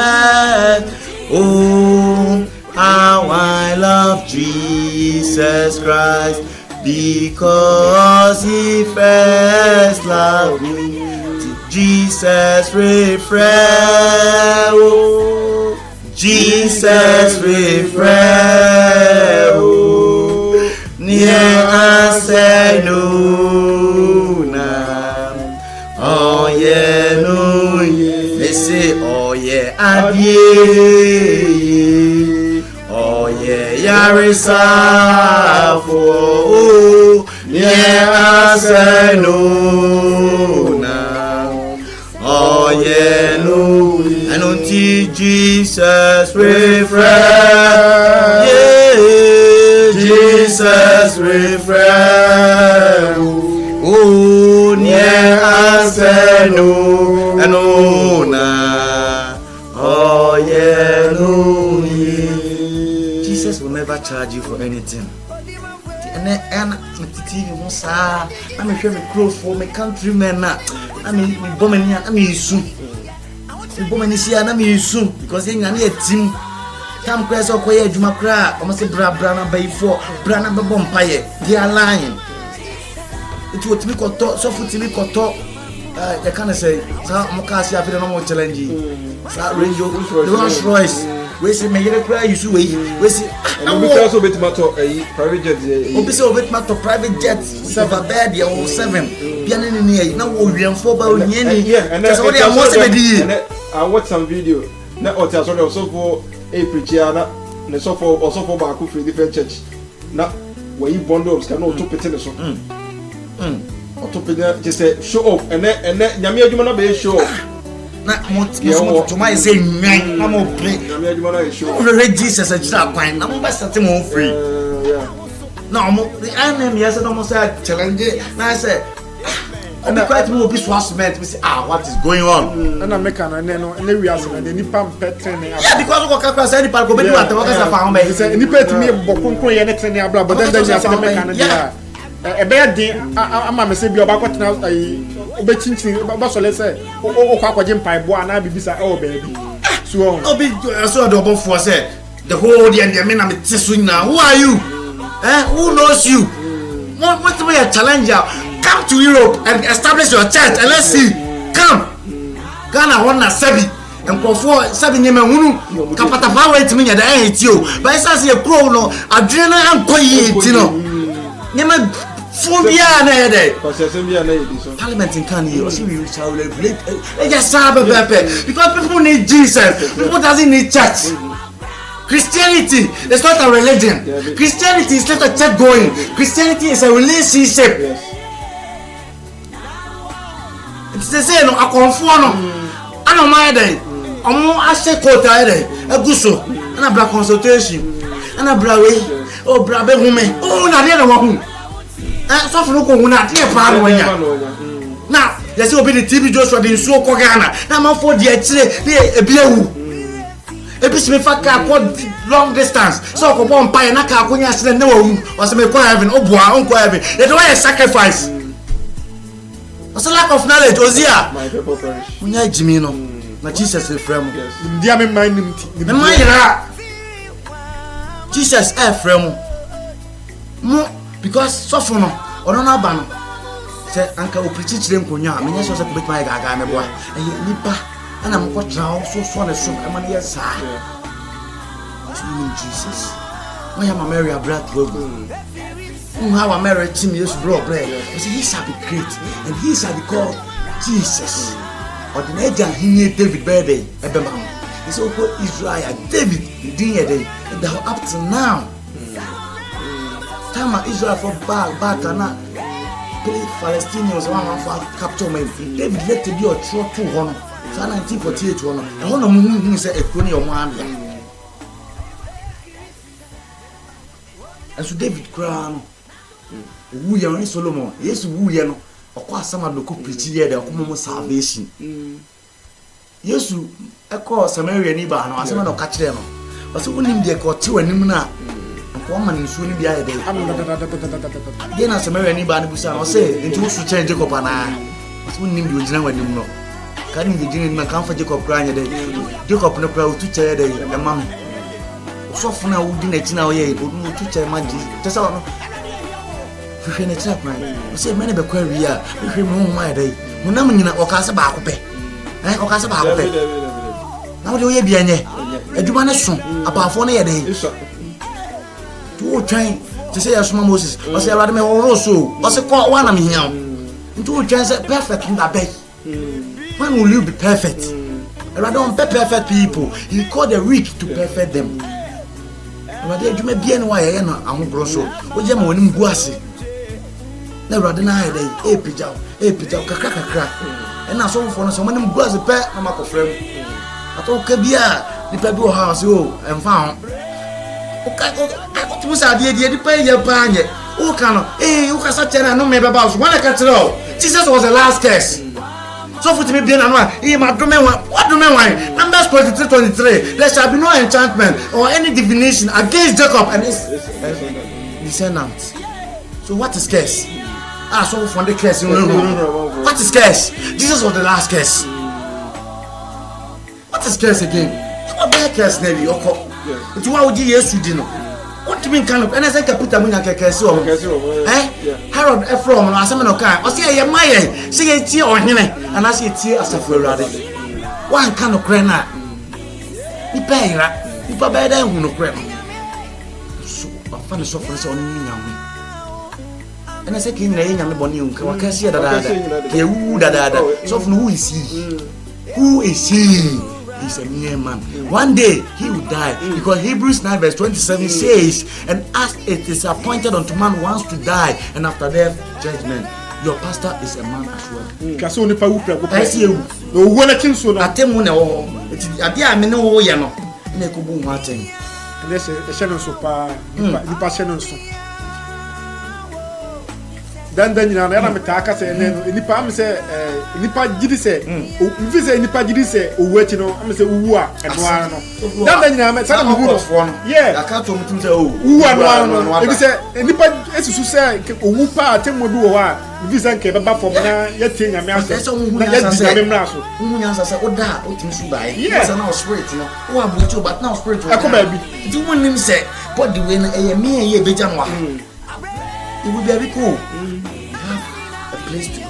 Oh, how I love Jesus Christ, because he first loved me. Jesus refresh, oh, Jesus refresh, oh, near and say no now. Oh yeah, no yeah. They say, oh yeah, adieu. Oh yeah, yarisa for. Yeah, I say no now. Oh yeah, no. And until Jesus refresh, yeah, Jesus refresh. Oh, yeah, I say no, and no, nah. Oh, yeah, no, yeah. Jesus will never charge you for anything. And I'm close for my countrymen. I'm bombing, I'm soon. Bombing is here, I'm soon because I'm a team. Tam Cress or Koya Jumakra, almost a brana bay for Brana Bompire. They are lying. It would be got so foot to be got you can't say, Mokasi after the normal challenge. Range Rolls Royce. We say, may you cry, you should wait. We say, I'm also bit matter a private jet. Obviously, bit matter private jet, 7 bed, or 7. Piano near now, we are 4 by and that's what I want to be. I watched some video. Now, also for a preacher, and so for also for Baku for different church. Now, where you bundles cannot top it in the song. Just say show off and then Yamia Jumana be show off. To my saying, I'm okay. Jesus, I just find I'm best at him free. No, the enemy, yes, I almost said challenge it. And I said, And the quite more be cement. We say, what is going on? And I make an and we ask and the Nippon pet training. Yeah, because we can't say any part of it. What is a farm? He said, Nippon to me, Bokun, and next thing, but then there's a make a bad day. I'm a say, you're about now. I bet you, but let's say, oh, Quaquajim Pipe, one, I be beside, oh, baby. So, I'll be so double for say the whole day and the men I'm testing now. Who are you? Who knows you? What's my challenger? Come to Europe and establish your church and let's see. Come. Ghana one na sebi. And for 7 years, Kapata power to me at the end, you. But it's as a crow, no, adrenaline and quiet, you know. Never phobia, Parliament in Kanye, or see, we shall regulate. Just because people need Jesus, people doesn't need church. Christianity is not a religion. Christianity is not a church going. Christianity is a relationship. It's the same. I conform. I don't mind. I say quota. I go so. And I bring consultation. And I bring oh, brabe woman. Oh, na the other one. So for no go na the part one. Now, let's go be the TV Joshua the so Ghana. Now man for the e bia Ebi me fa car long distance. So ko bon pie na car konya accident na wa was me ko heaven obua on ko heaven. They do a sacrifice. What's a lack of knowledge Ozia? My people perish. Munya Jimmy no. Na Jesus e frem. Dia me mind him. Me mind ra. Jesus e frem. Mo because suffer no. Ono na ba no. Say anka o preach chire nkonya. Me nya so say ko bet my gaga me boa. Eh nipa and I'm going to so on a soup. I'm going to yes, Jesus. Why am I married a black logo? How I married Tim is bro bread. I said, he shall be great, and he shall be called Jesus. Or the legend he made David birthday. He said, oh, Israel, David, he didn't and up to now. Time Israel for back and now. Palestinians want to capture me. David let to be a true 200. 1948 one. I want to move say a crony of one. And so David Crown, we are in Solomon. Yes, we are of course some of the cook preaching here, the common salvation. Yes, I call Samaria neighbor, and I said, no catch them. But so when they caught 2 and Nimuna, and woman in soon be a day. Then as Samaria neighbor, I say, into who should change Jacob and I. But when you know when you know. Can you begin in for Jacob crying a day? Jacob no crowd to chair day, a man. So for now, we didn't know ye, but no to chair magic. Just out. You can attack man. I say, many be query, if you know my day. When I'm in a Ocasa Bacope. Ocasa Bacope. Now do you be any? A Dumanesson, about 4 a day. Two train to say as Moses, or say, Radame also, or say, call one of me here. And 2 trains perfect in that bed. When will you be perfect? I don't pay perfect people. He called the weak to perfect them. You may be anywhere, and I'm grosso. What you want him guasi? Never deny a pijao, crack. And I saw for someone who was a pet, I'm a friend. I thought Kabia, the Pebble house, and found. Okay, what's the idea to pay your panya? Oh, can you can such a no maybe about one I can't tell. Jesus was the last case. So for me being another, what do men want? Numbers 23:23. There shall be no enchantment or any divination against Jacob and his descendants. So what is curse? So from the curse, what is curse? Jesus was the last curse. What is curse again? What bad curse, Nelly? But you are yes, you didn't. What do you mean kind of? And I think I put a minute curse. Harold Ephraim, or some of kind. I say, my say a tear on him, and I see a tear as a Ferrari. One kind of cranna. You pay that. You pay better than no cranna. So I found a softness on me. And I said, King Lane and the Bonnie, I can see that. So who is he? Who is he? He's a mere man. One day he will die because Hebrews 9 verse 27 says, and as it is appointed unto man once to die, and after death judgment. Your pastor is a man as well. Kaso ni pa wupra ko. I see you. No wona kinso na. Atemu na wo. Ati a me no wo ye no. Na ko bu ho aten. Let's say so pa. Ni pa so. dan you know na me ta aka say nipa am say nipa gidi say mfi say nipa gidi say owu achi no am say owu a eno ara no dan you know me say na me hu yeah aka to mutum say owu anu no e say nipa esusu say owu pa atemo bi wo ha mfi say nke baba fom na ya tie nyame aso na ya di nyame mra so hu nyansa say oda otim su bai say na spirit no wo abucho but now spirit e ko ba bi do one nim say body we na e me e beja no it will be very cool. Have a place to go.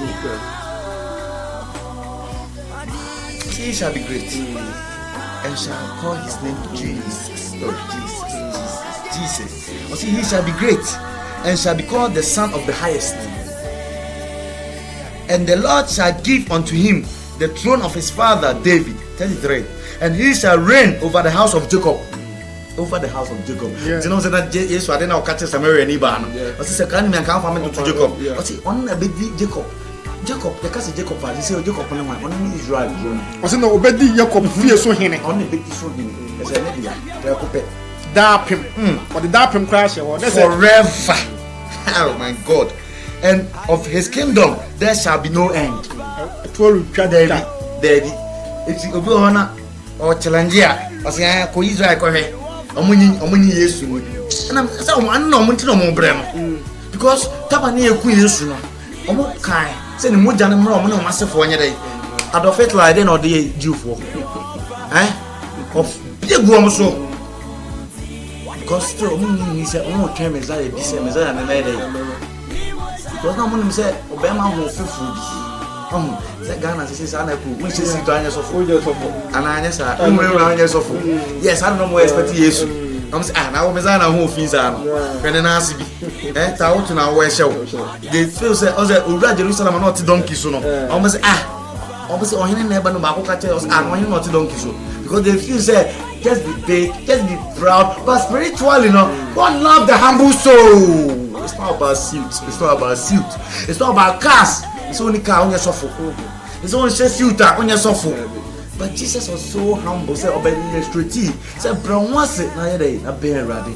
He shall be great and shall call his name Jesus. Oh, Jesus. Or see, he shall be great and shall be called the Son of the Highest. And the Lord shall give unto him the throne of his father David. 33. And he shall reign over the house of Jacob. Over the house of Jacob. You know that Jesus I didn't catch Samaria any ban. But he said, "Can you come from to Jacob?" But see, on a baby Jacob. Jacob, the case Jacob, he said, "Jacob, on Israel." I said, "No, obedi Jacob fear so hene." On the baby so hene. As a media, they are Dapim. But the dapim crash forever. Oh my God! And of his kingdom there shall be no end. David. It's obi honor or challenge ya. I say, "Ko Israel ko he." Omuni Yesu ni na say omo no monti no mo bre no because taba na eku Yesu no omo kai say ni moja ne mra omo na omo asefo onye dey Adolf Hitler dey no dey Jewfo of big omo so because still omo ni say omo try Messiah bi say Messiah na dey because na omo ni say obema ho fufu bi say Ghana say na ku we say si to anya so for ananya sa anya so for yes I don't know more expect Yesu I'm say na wo Messiah na ho finza no kwene na asibi ta wo to na wo ehye wo they feel say owura Jerusalem na oti donkey so no I'm say ohene na eba no ba ko ka che ohene na oti donkey so because they feel say just be big, just be proud, but spiritually, God love the humble soul. It's not about suit. It's not about suit. It's not about cars. It's only car on your sofa. It's only suit on your sofa. But Jesus was so humble. Say, obeying straight. Say, brown was it? Now you're a bear ready.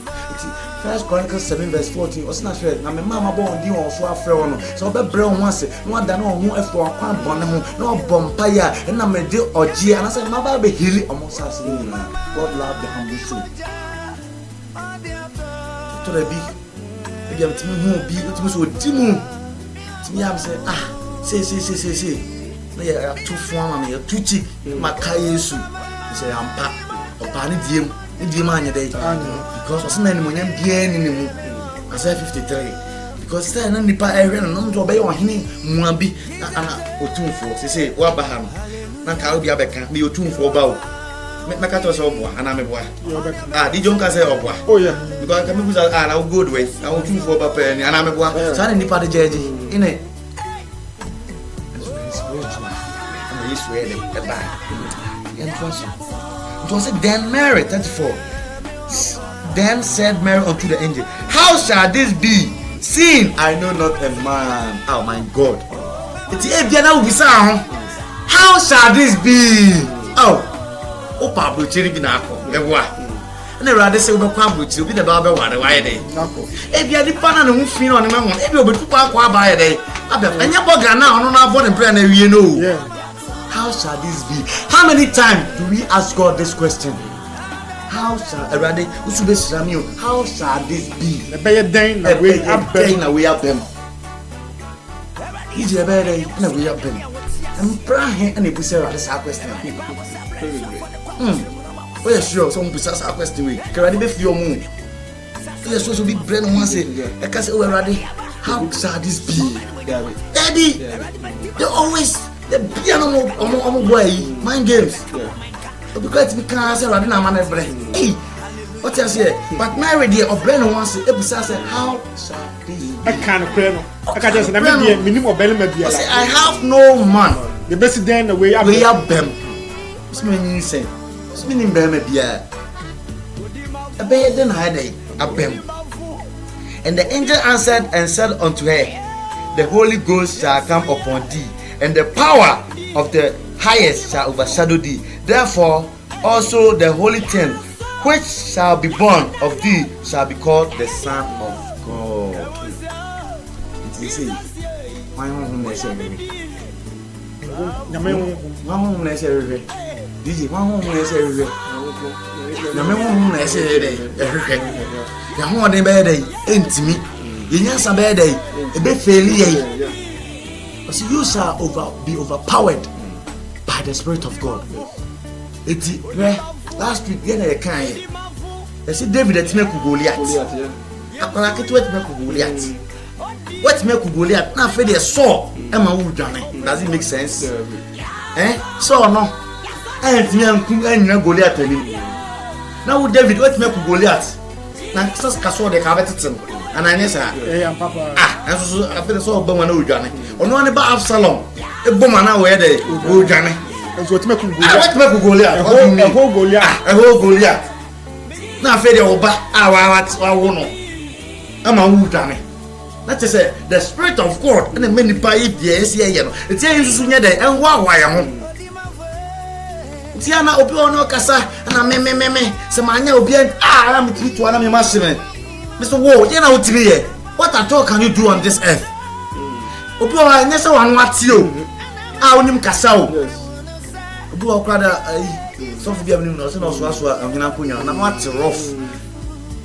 First Chronicles 7 verse 14. Was not sure. Now my mama born you also a friend. So be brown was it? No one done who if for one born no bumpire. And I made deal or G. And I said, my baby healing almost as God love the humble soul. To the big. Again, to me who be it was with Timu. To me, I'm saying, say. No, you're too formal, you're too cheap. My car is you say, I'm packed. Or Panny Dim, Indian day. Because what's many when I'm being I said 53. Because then in the part area, no to obey on him, Muambi, or 2 for. They say, Wabaham. Nanka be can't be your 2 for bow. Make my cat was over, and I'm a boy. Did you say, oh, yeah, because I can use a good way. I will 2 for Papa, and I'm a boy. So I didn't part the judge in it. It was then Mary 34. Then said Mary unto the angel, how shall this be, seeing I know not a man? Oh my God! How shall this be? Oh, Pablo Chiribinaco, the what? And I rather say, Pablo to be the barber. Why day? If you are the partner who feel on the man, if you'll be too far by a day, and your bugger now on our body plan, you know. How shall this be? How many times do we ask God this question? How shall how shall this be? The bear dang away up them. He's a bear and away up them. And pray and if say this question. Well, sure, some put us a question. We can be your moon. There's supposed to be brain one say, I can say, already. How shall this be? Daddy, they always. The piano boy, mind games. Because we can't say, I didn't have a hey, what I say? But my idea of brain wants to say, how shall this? I can't pray. I can't just minimum belly. I have no man. The best day in the way we have them. It's meaning say, it's meaning them a beer. A bear then had a bem. And the angel answered and said unto her, the Holy Ghost shall come upon thee. And the power of the highest shall overshadow thee. Therefore, also the holy thing which shall be born of thee shall be called the Son of God. It is Why home na say we? Nyame ho. Why home na say we? DJ, why home na say we? Nyame home na say we. Ya ho den be dey entimi. Yenyansa be dey e be fail ye. Because you shall be overpowered by the Spirit of God. Last week, I see David at Meku Goliath. I can't wait to make Goliath. What make Goliath? Now, for the saw, Emma Woodjane. Does it make sense? So, no. I ain't young Goliath. Now, David, what make Goliath? Now, just Castle the Caveton. And I know, Papa. And so I feel so Bowman Woodjane. Or no one about Absalom. A woman now where they Woodjane. And so, what make Goliath? A whole Goliath. Now, Fede Oba, I won't know. I'm a Woodjane. That is the Spirit of God and the many by it, yes, it's a sooner and why am Tiana Opiono Casa and I me, Samania Obian, I'm to one of my master. Mr. Ward, you know to me, what at all can you do on this earth? Opio, I never want what you. I want him Casao. Opo crowd, some of them know, and also I'm going to put you on what's rough.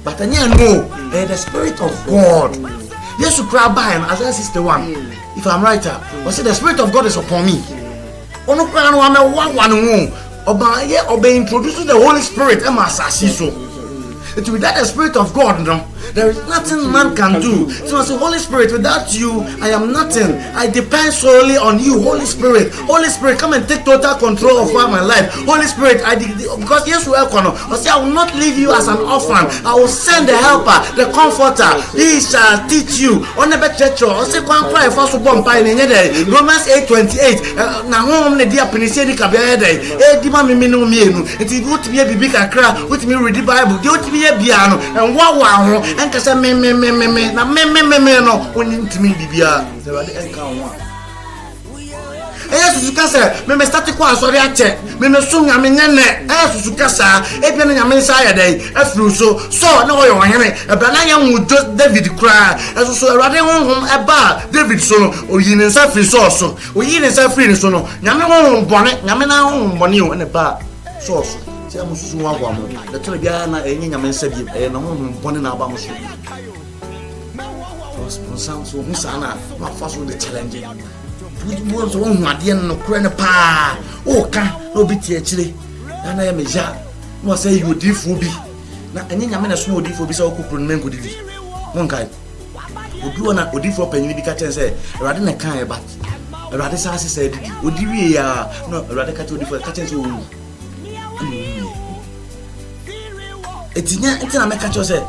But I know the Spirit of God. Yes, you cry by him as Sister 1. If I'm right, I say the Spirit of God is upon me. Ono cry no am one Oba introduces the Holy Spirit and Masasiso. It without the Spirit of God, no, there is nothing man can do. So I say, Holy Spirit, without you, I am nothing. I depend solely on you, Holy Spirit. Holy Spirit, come and take total control of my life. Holy Spirit, because yes, we are going to say, I will not leave you as an orphan. I will send the helper, the comforter. He shall teach you. On the better church, I say, come cry for so bomb pie in Romans 8:28. Now, home the dear Penicillin Cabia, Dima Mimino Mienu. It is good to be a big cry, with me read the Bible, go to be piano and wow and kasa me na me no woni ntimi bibia se wade enka ho susu kasa me start ko asori ache me so nyame nyene susu kasa ebia na nyame nsa ya dai afru so na wo yo hene ebia na nya wu David kra so erade honhom eba David so no oyi ne nsa fri so oyi ne nsa fri so no nyame honhom bone nyame na honhom bone o ne ba so I am so one. The Telebiana and Yaman said, and a woman born in Alabama. Sounds so Musana, not fast with the challenge. Two words on my dear no cranny pa. Oh, can't no be actually. And I am a jar. No say you did for be. Now, and then I'm a small deal for be so cool men could be. One guy would do an odd for penny because I say, rather than a kind but a rather said, would you no rather cut for catching. Etinya entina meka cho say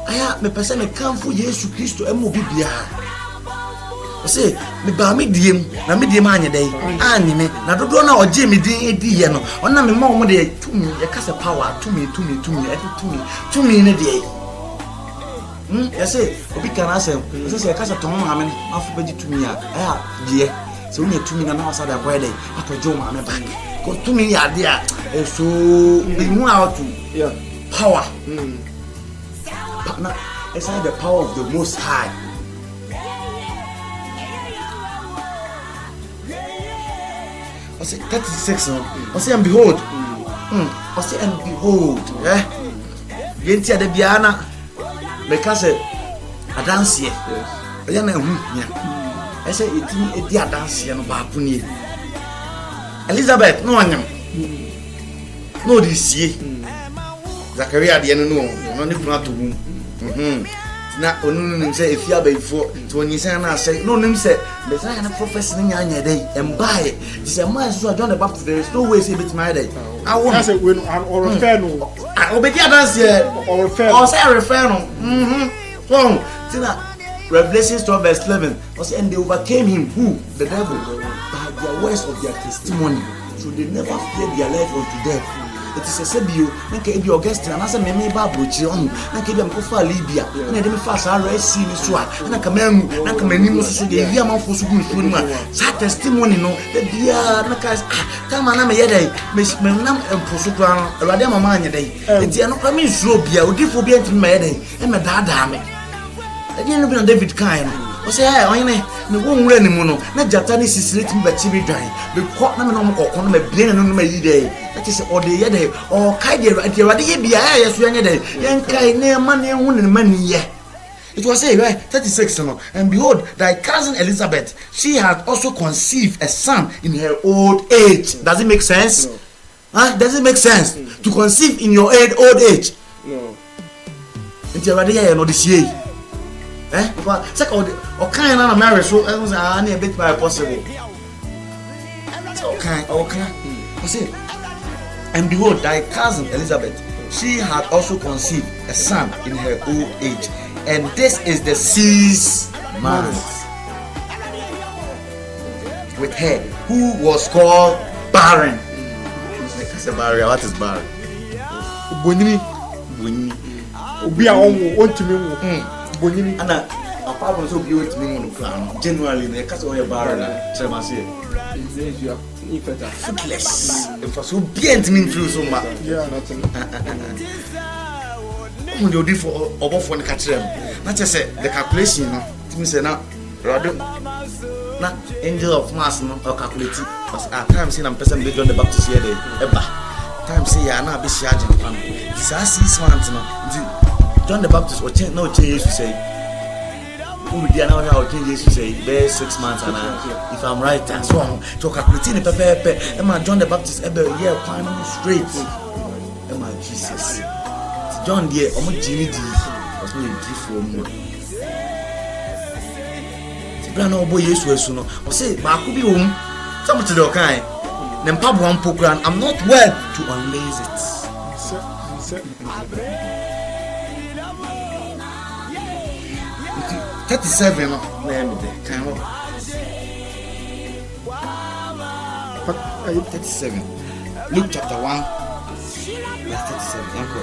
aya me pese me kanfo Yesu Kristo emo bibia o say me ba me diem na me diem anye dai anye me na dodo na oje me din edi ye no ona me ma omo de tumi e kase power tumi ne de ya say obi kana say say kase tomo ma me afu beji tumi a aya de so unya tumi na na wasa da boy dai atojo ma me back ko tumi ya de a so be mu out yeah power. It's like the power of the Most High. I say 36. I say and behold. I say and behold. Yentia de Biana. Because a dance here. I say it dear dance here no bapuni. Elizabeth, no one. No this year. Zachariah de no ne kuna to mu na onu nim say efia ba ifo to onyisan na say no nim say be say na prophecy nya anya dey embae this man so John the Baptist there is no way say bit my day I want say we or refer no obedi dance here or refer or say refer no so tina Revelation 12 verse 11 was and they overcame him who the devil by the words of their testimony so they never feared their life unto death. It is a sebio, and can be Augustine, and as a meme babu, and can be a Kofa Libya, and a fast RSC, and a command, and come and so the Yaman for so good. That testimony, no, the dear Nakas, come on, I'm a day, Miss Menam and Posukran, a Radama Mania day, and the Anopami Zobia, would give for being to my day, and my dad, damn it. I didn't know David Kine. o say hey oyene me wo nwura ni mu no na jata ni sisire tim ba chi bi dwan be ko na me no mo kokko na me bia no ma yi dey that is o dey ye dey o kai dey Awurade ye bia ya so anye dey yen kai na ma na hu ne ma ni ye. It was say right 36 no, and behold thy cousin Elizabeth, she had also conceived a son in her old age. Does it make sense? No. Huh? Does it make sense to conceive in your old age? No. Nti Awurade ye no this year. Because say o kan na marry so e say na e bit by possible. Okay. I say, and behold thy cousin Elizabeth, she had also conceived a son in her old age, and this is the 6th month with her, who was called barren. What is barren? Bonini. Obi a ontimi wo. Bonini. Ana apart from so be ontimi wo plan. Generally, the case of barren, chema say. Footless. If so bien ontimi feel so much. Yeah, nothing. When you do for over for the catcher, not just say the calculation, no. To say now, rather, na angel of mass no or calculate. Because at times in a person be John the Baptist here, eba. Time say ya na be charging fan. This 6 months no. John the Baptist or change no change to say. Who be now how change Jesus say be 6 months and if I'm right and so on. To calculate the pepe. Emma John the Baptist ebe year plan straight. Emma Jesus. John dear, omo Jimmy D was no give for me. The brand no boy Yesu esu no. O say ba ko bi wo mu. Some to the kind. Na mpabu am program. I'm not worth to unlace it. 37 no. Na me there. Kan ho. 37. Luke chapter 1.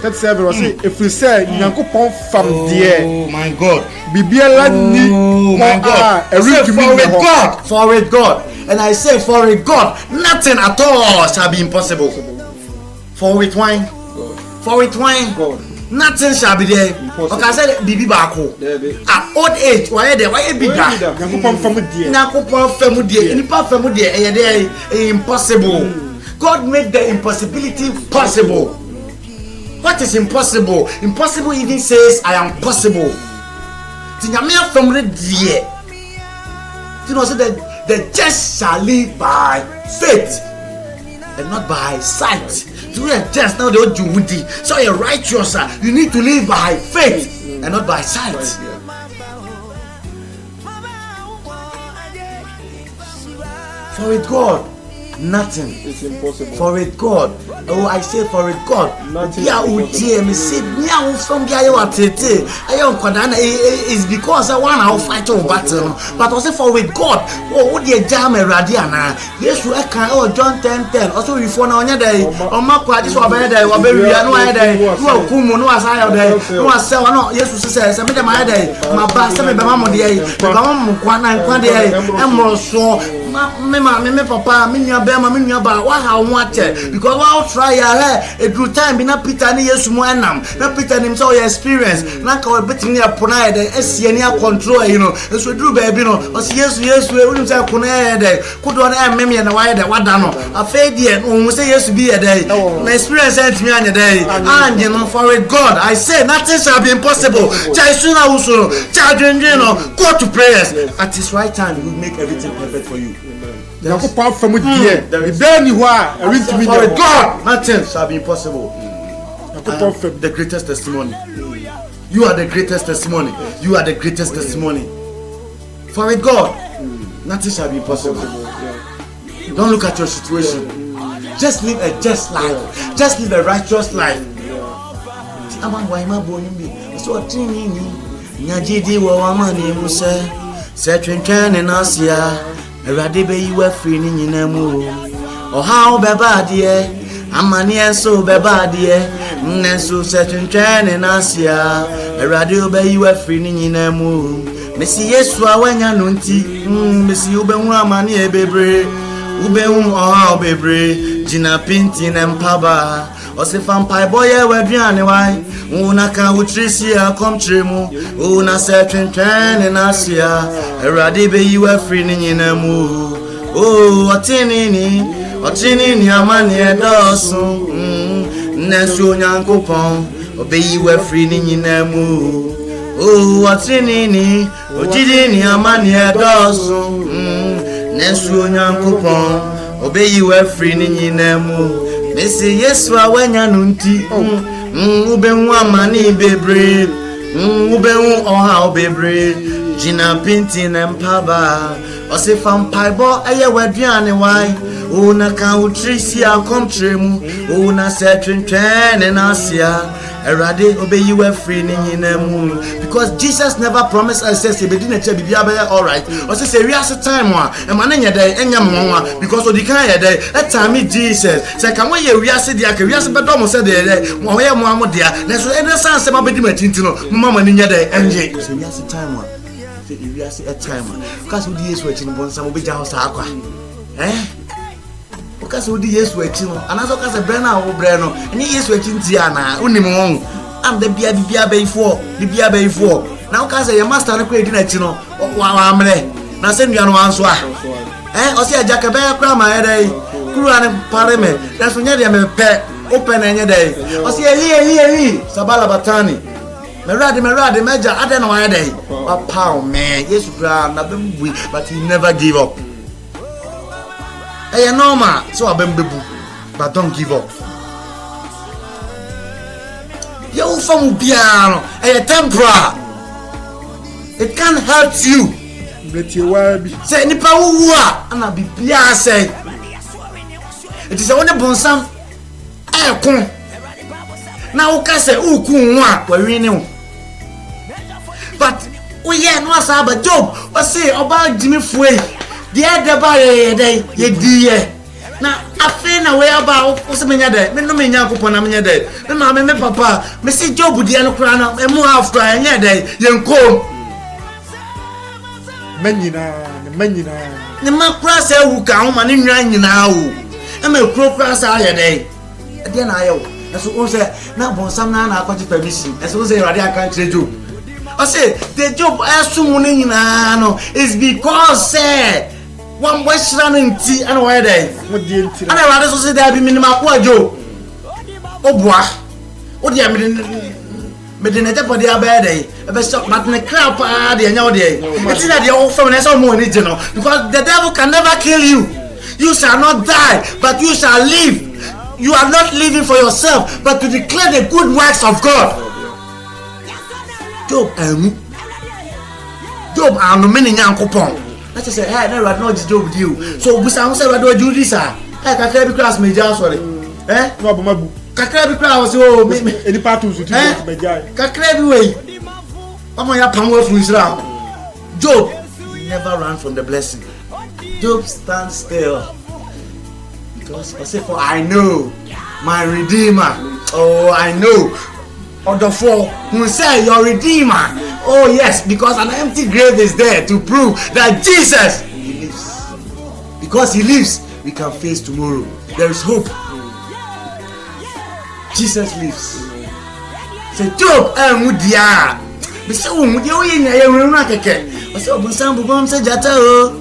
37 was say if we say Nyankopon fam there. Oh my God. Bibiala ni my God. For with God. And I say for with God, nothing at all shall be impossible. For with wine. For with wine. Nothing shall be there. Okay, I said bibi bako. At old age, why there? Why be that? Nyankopon fam there. Nyankopon fam there. Nipa fam there. Impossible. God made the impossibility possible. What is impossible? Impossible even says I am possible. Tinyamia from the dear. You know, so that the just shall live by faith and not by sight. So we are just now the Judy. So you're righteous. You need to live by faith and not by sight. For with God, nothing is impossible. For with God, oh I say for with God, nothing. Yeah, oh dear, me say now from the ayo atete. Ayo kwadana is because I want to fight over battle. But also for with God, oh the jam radiana. Yes, we can. Oh John 10:10. Also we for now day. Oh ma kwa this wa be day. Wa be ria no ay day. No kumu no asaya day. No asaya no. Yes, say me dem ay day. Ma ba say me be ma mo dey. Be ma mo kwa na kwa dey. Emro so me papa me nua be ma me nua ba wa ha ho ache because wa try ya e do time bi na Peter ni Yesu mo anam na Peter nim so your experience na ka we betimi ya pona e dey esie ni a control you know so duru ba bi no o se Yesu e unim say pona e dey kodo na emem ye na wa ye dey wada no afei die o say Yesu bi ye dey na experience e timi anya dey anje no for with God I say nothing shall be impossible chai suna uso chai dwendwen no go to prayers at his right time he will make everything perfect for you. Nyankopon fam there. Be ni ho a everything for God nothing shall be impossible. Nyankopon fam the greatest testimony. You are the greatest testimony. You are the greatest testimony. For with God nothing shall be impossible. Don't look at your situation. Just live a just life. Just live a righteous life. Ama wa ima bo nyimbi. So tini ni nyajidi wo wa mani musa. Se twentwen na sia. Awurade be yi wa free ni nyina mu. Oha obeba de amani enso beba de nenso se twentwen na sia. Awurade obe yi wa free ni nyina mu. Mesi Yesu awanya no nti mesi obehu amani ebebre. Ubehu oha obebre jina pinti na mpaba ose fampai boy waduane wai una ka utrisi akom tremu una se twentwen na asia erade be yi wa free ni nyina mu oh otinini amani edoso nesu nyankopon obeyi wa free ni nyina mu oh otinini ojidini amani edoso nesu nyankopon obeyi wa free ni nyina mu mesi yesu awanya nunti ubenwu amani bebre ubenwu oha bebre jina pinti na mpaba ose fampaibo aye waduane wai una ka utrisi akomtremu una se twentwen na asia erade obeyi wa free ni nyina mu because Jesus never promised us say be din eche bibia be all right o say we are time a e ma na nya dai enya monwa because odi kan ye dai e time Jesus say kan we ye we ase dia ka we ase be do mo say dai mo ye mo amodia na so e san se ma be di matinti no mo ma ni nya dai enje say we ase time a say we ase a time because odi Yesu echi no bon sam obeja ho sa akwa because odi Yesu echi no anaso ka se bre na wo bre no ni Yesu echi nti ana unim won am da bia be ifo na ka se ye master no kwedi na echi no wa amre na se nua no anso a o se aja ka be kra ma ere kuru an pare me da so nya de me pe open enye dey o se eli sabala batani merade meja ade na wa dey wa pow me Yesu kra na be mbu but he never give up. Hey, normal, so I been bebu, but don't give up. You from piano, hey, temporal. It can't hurt you. Let you well say nipa wuwa, and I be piano say. It is only bonsam. Kun. Now we can say ukun wa we renew. But we yeah no asaba Job. We say about Jimmy Fue. The other by day, ye dear. Now, I feel na way about what's menya day. Me no menya kupon na menya day. Me ma me papa, me see Job di ano krana, e mu after enya day, ye nkom. Menina. Ne ma kra se wu ka ho ma ne nwan nyina wo. E ma kro kra sa ye day. E dia na ayo. Na so o say na bonsam na akwachi permission. E so say rade aka kire Job. I say the Job assume nyina no is because say one boy running tea and why they what the tea and I rather so say there be minimal kwa Job obwa o dia me de na body abede e be stop but na crap dey anya o dey it is that the whole family so mo ni je no because the devil can never kill you. You shall not die but you shall live. You are not living for yourself but to declare the good works of God. Job anu meni nyankopon na say hey na rad no Job deal so busa ho say rad do do this ah hey kakra bi class meja sorry no bomabu kakra bi class o any part to meja kakra bi wey omo ya pam wa fu Israel. Job never ran from the blessing. Job stands still because I say for I know my Redeemer. Oh, I know. Odofo, who say your Redeemer. Oh yes, because an empty grave is there to prove that Jesus, he lives. Because he lives, we can face tomorrow. There is hope. Jesus lives. Say Job, mudia. Be say mudia o yenya ye wura keke. O say obunsan bubom say jata o.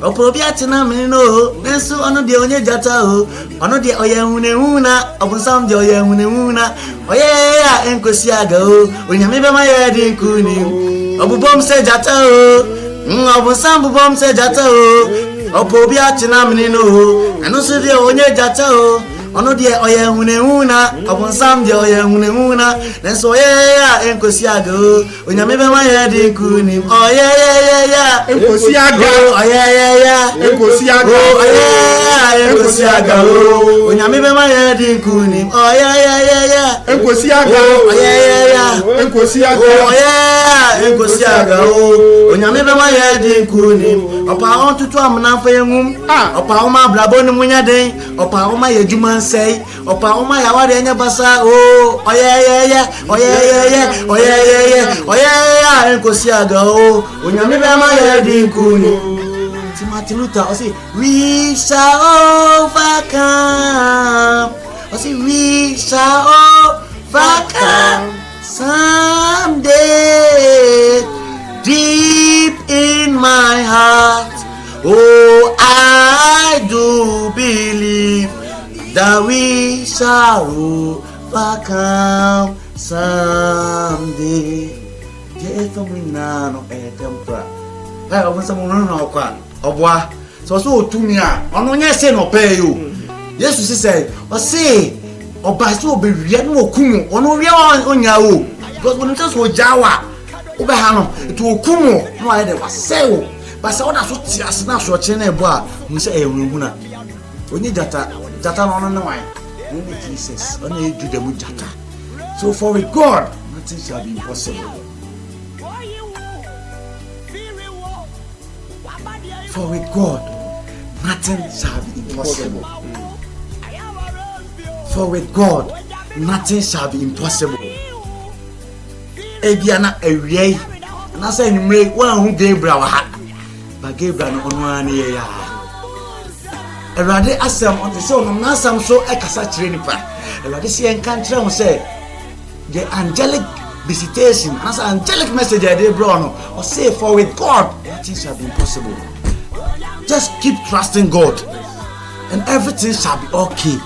Opo bi atina me no. Nenso ono de onye jata o. Ono de oye hunehuna, obunsan de oye hunehuna. Oye ya enkosi aga o. Onyame be ma ye de nkuni. Obubom say jata o. Obunsan bubom say jata o. Opo bi atina me no. Eno so de onye jata o. Ono de oye hunehuna, obonsam de oye hunehuna. Nenso oye ya enkosi aga o. Onyame be ma ye de nkuni. Oye ya enkosi aga. Oye ya enkosi aga. Oye ya enkosi aga o. Onyame be ma ye de nkuni. Oye ya enkosi aga. Oye ya enkosi aga. Oye ya enkosi aga o. Onyame be ma ye de nkuni. Opa on tutu amna fa yengum. Opa o ma blabo ni munya den. Opa o ma yejuma say opa o ma ya wade anya basa o. Oye ya enkosi aga o. Onyame be ma ye de nkuni. Martin Luther, I say, we shall overcome. I I say we shall overcome someday. Deep in my heart, oh, I do believe that we shall overcome someday. Yes, I'm now a temper. I want someone no kwa. Obwa. So to me, I don't say no pay you. Yes, you say, or say, or by so be real no kumu, or no real on your. Because when it was Jawa, Obahano, it will kumu, no idea was say. But so that's what just now so chene boa, who say a rumuna. We need data on the wine. Only Jesus, only do the mujata. So for with God, nothing shall be impossible. For with God, nothing shall be impossible. For with God, nothing shall be impossible. Ebiana ewie, na say nimre wan hu Gabriel ha. Ba Gabriel no ono ani ya. Erade asem on say onam na asam so ekasa kire nipa. Erade se enka kire ho say the angelic visitation, as angelic message I did bro no. Or say for with God, nothing shall be impossible. Just keep trusting God and everything shall be okay.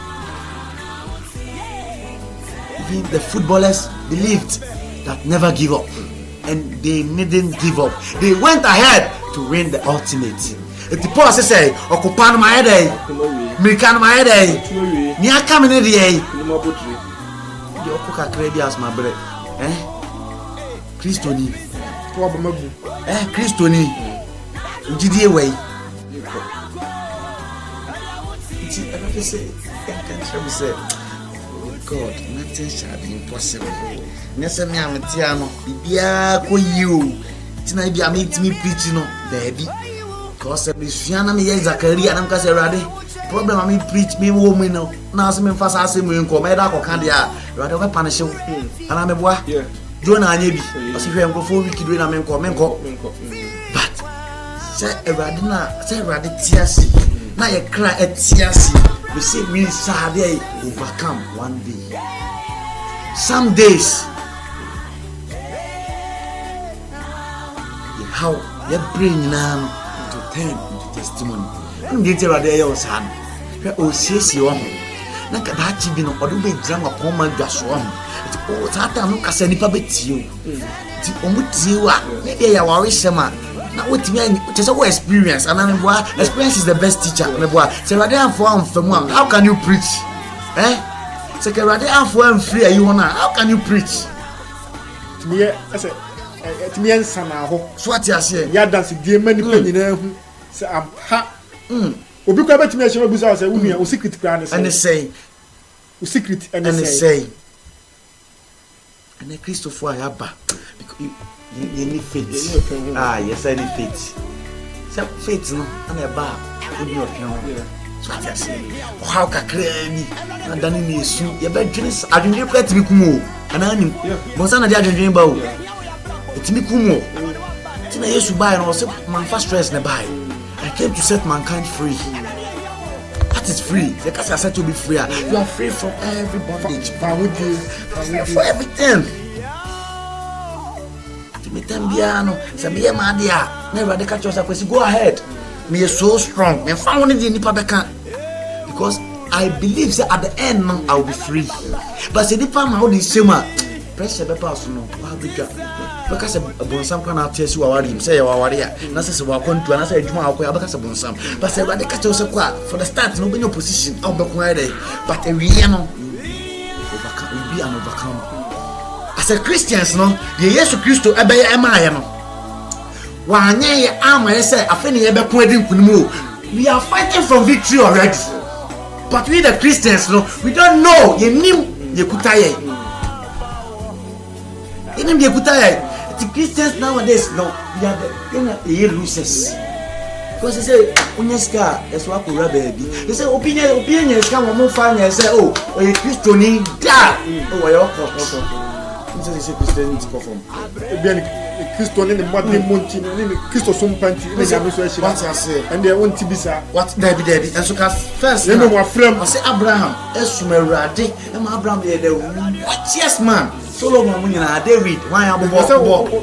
Even the footballers believed that never give up and they didn't give up. They went ahead to win the ultimate. If the Paul say, Okupan my head, Mikan my head, Nia coming in the day, the Okuka Credias, my brother. Christoni, Christoni, Didi away. Say, God, nothing shall be impossible. Nessa me am tiano, bibia ko you. Tina bia me timi preach no, baby. Cause be fiana me Zakaria and am ka say rade. Problem me preach me wo me no. Na se me fasa ase me nko me da ko kan dia. Rade we punish you. Ana me boa. Yeah. Jona anya bi. O se hwe nko 4 week do na me nko. But say rade na, say rade tiasi. Na ye cry etiasi. We say we shall overcome one day. Some days, how your brain now to turn into testimony. I'm getting right there, your son. Oh, says you on. Naka bachi bino, or do be drunk upon my gas one. Oh, Tata, look as any puppet you. The Omutia, maybe I worry some. Now, what me, just a experience, and I'm experience is the best teacher. Say, Radian for one, how can you preach? Say, Radian for free, you wanna, how can you preach? To me, I said, to me, and Sanaho, what you say, Yadas, dear many penny, say, I'm ha. Will be quite to me, I shall be as a woman, or secret plan, and they say, secret, and they say, and a Christopher Yaba, because you need faith. Yes, I need faith. So faith no, and a bar would not count. So I say, how can me? And then in this, your bedrooms are doing your plate to be kumo. And I knew, Monsana the Argentine bow. It's me kumo. Tina used to buy and also my first stress nearby. I came to set mankind free. That is free. The case I said to be free. You are free from every bondage. For everything. Me tembiano, Sabia Madia, never the catch yourself. Go ahead. Me is so strong. Me found it in the Pabeka. Because I believe that at the end I will be free. But say the farm how this summer pressure the person no. Because a bonsam can tell you our him say our warrior. Na say we are going to and say Juma akwa because a bonsam. But say the catch yourself for the start no be your position. I'll be quiet. But we no overcome. We be an overcomer. As a Christians, no, the Yesu Christo ebeye emaye no. Wa anye ye ama say afeni ye be ko edi nkunimu. We are fighting from victory already. But we the Christians, no, we don't know ye nim ye kutaye. Ye nim ye kutaye. The Christians nowadays, no, we are the losers. Because they say unyeska eswa ko baby. They say opinion is come mo fa say oh, you Christo ni da. Oh, you Nse Christianity come from. Bien Christo ne modern monti ne Christo so mpanti ne nyame so ahira. What I say? And they want to be sir. What David and so ka first. You know what frame? I say Abraham esumewrade e ma Abraham dey the righteous man. Solomon munyina David wan abobo.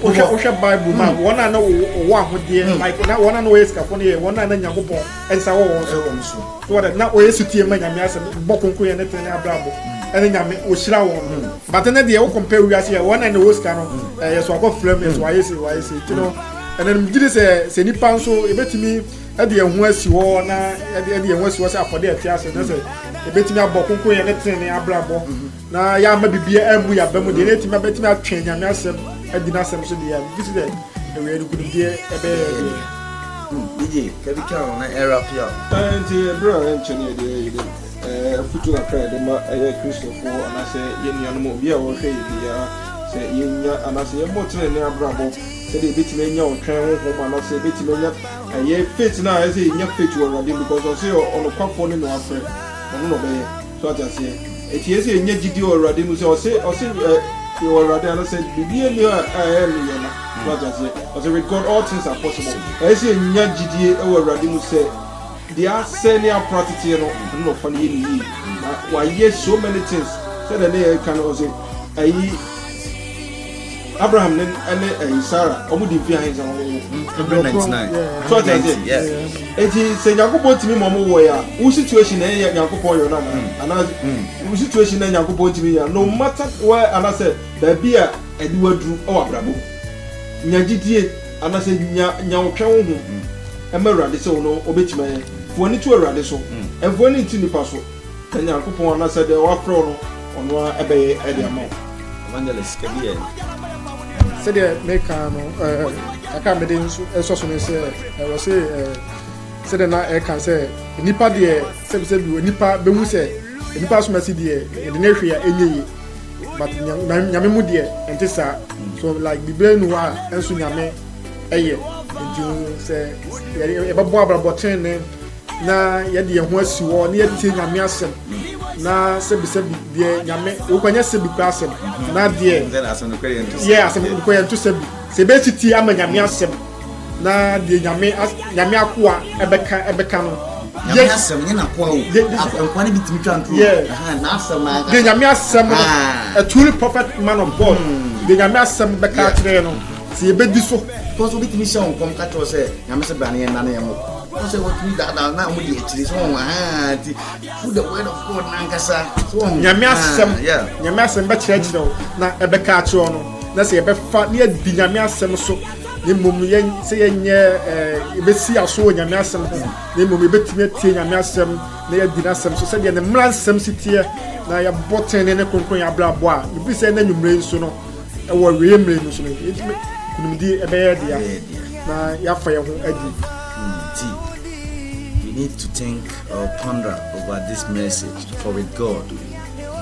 O hwe Bible man wona na wo ahode like na wona na we skafo ne wona na nyakopon ensa wo so. So what na o yesu tie ma nyame asem bokonko ye ne tene Abraham. And nyame o hira won. But na de wo compare we ase wona na wo ska no yeso akọ frame yeso why say you know. And then gidi say nipa nso ebetimi e de ehun asi wo na e de ehun asi wo say afode ati ase na say ebetimi abokonko ye ne tene Abraham. Na ya ma bibia emu ya bamu de netimi abetimi atwen nyame asem adina asem so de ya this is the we do good de ebe DJ kabika na era pia anti bro enchene de futu na prayer de ma Christopher anase yenuanom obi a wo hwe bia se yenya anase ye motre ne abrabo se de betimi enya ontwen ho ma anase betimi enya faith na ase enya faith wo radio because o say ono kwafo ne no afre ono no be so atase eti ese enya gidi o awurade mu se o se o awurade ana se bibie ni ni na so atase o se with God all things are possible ese enya gidi o awurade mu se dia senior practice no fa ni ni na wa yes so many things said that can also Abraham and Sarah omu di fi hands on Hebrew 99 so that yes eti se Yakobon timi momo wo ya wo situation na Yakobon yo na ana wo situation na Yakobon timi ya no matter where ana say da bia edi wadru o abrabo nyagidie ana say nya wotwe wo ho emerade se wo no obetima ye fo ni tu awurade so enfo ni ti nipa so Yakobon ana say de wa fro no ono ebe edi ama evangelist kabiye said the make no aka me dey so no say we say said na e kan say nipa de say bi nipa be hu say nipa so masi de e de na hwe ya enye but nyame mu de enti sa so like bible no wa enso nyame eye enti say e ba bo abrabo ten ne na ye de ho asi wo na ye tie nyame asem na sebi de nyame wo kwanya sebi kwa asem na de asem ko ye nto sebi titi ama nyame asem na de nyame akoa ebeka no nyame asem ni na koa o ankwane bitimi twanto na asem na de nyame asem a truly prophet man of God de nyame asem beka kire no se ebedi so because we bitimi se on kom ka to se nyame se bra na ye na na ye mo say what we that now we dey actually so through the word of God nankasa so nyame asem be church no na ebeka acho no na say ebefa na di nyame asem so ni mum ye say yenye ebesi aso nyame asem ni mum ebetimi atie nyame asem na ye di na asem so say de mran asem sitie na ya boten ne konkon ya blabo a bi say na nwumre so no e wo wiemre no so no kunumdi ebeye dia na ya fa ye ho adi. We need to think or ponder over this message. For with God,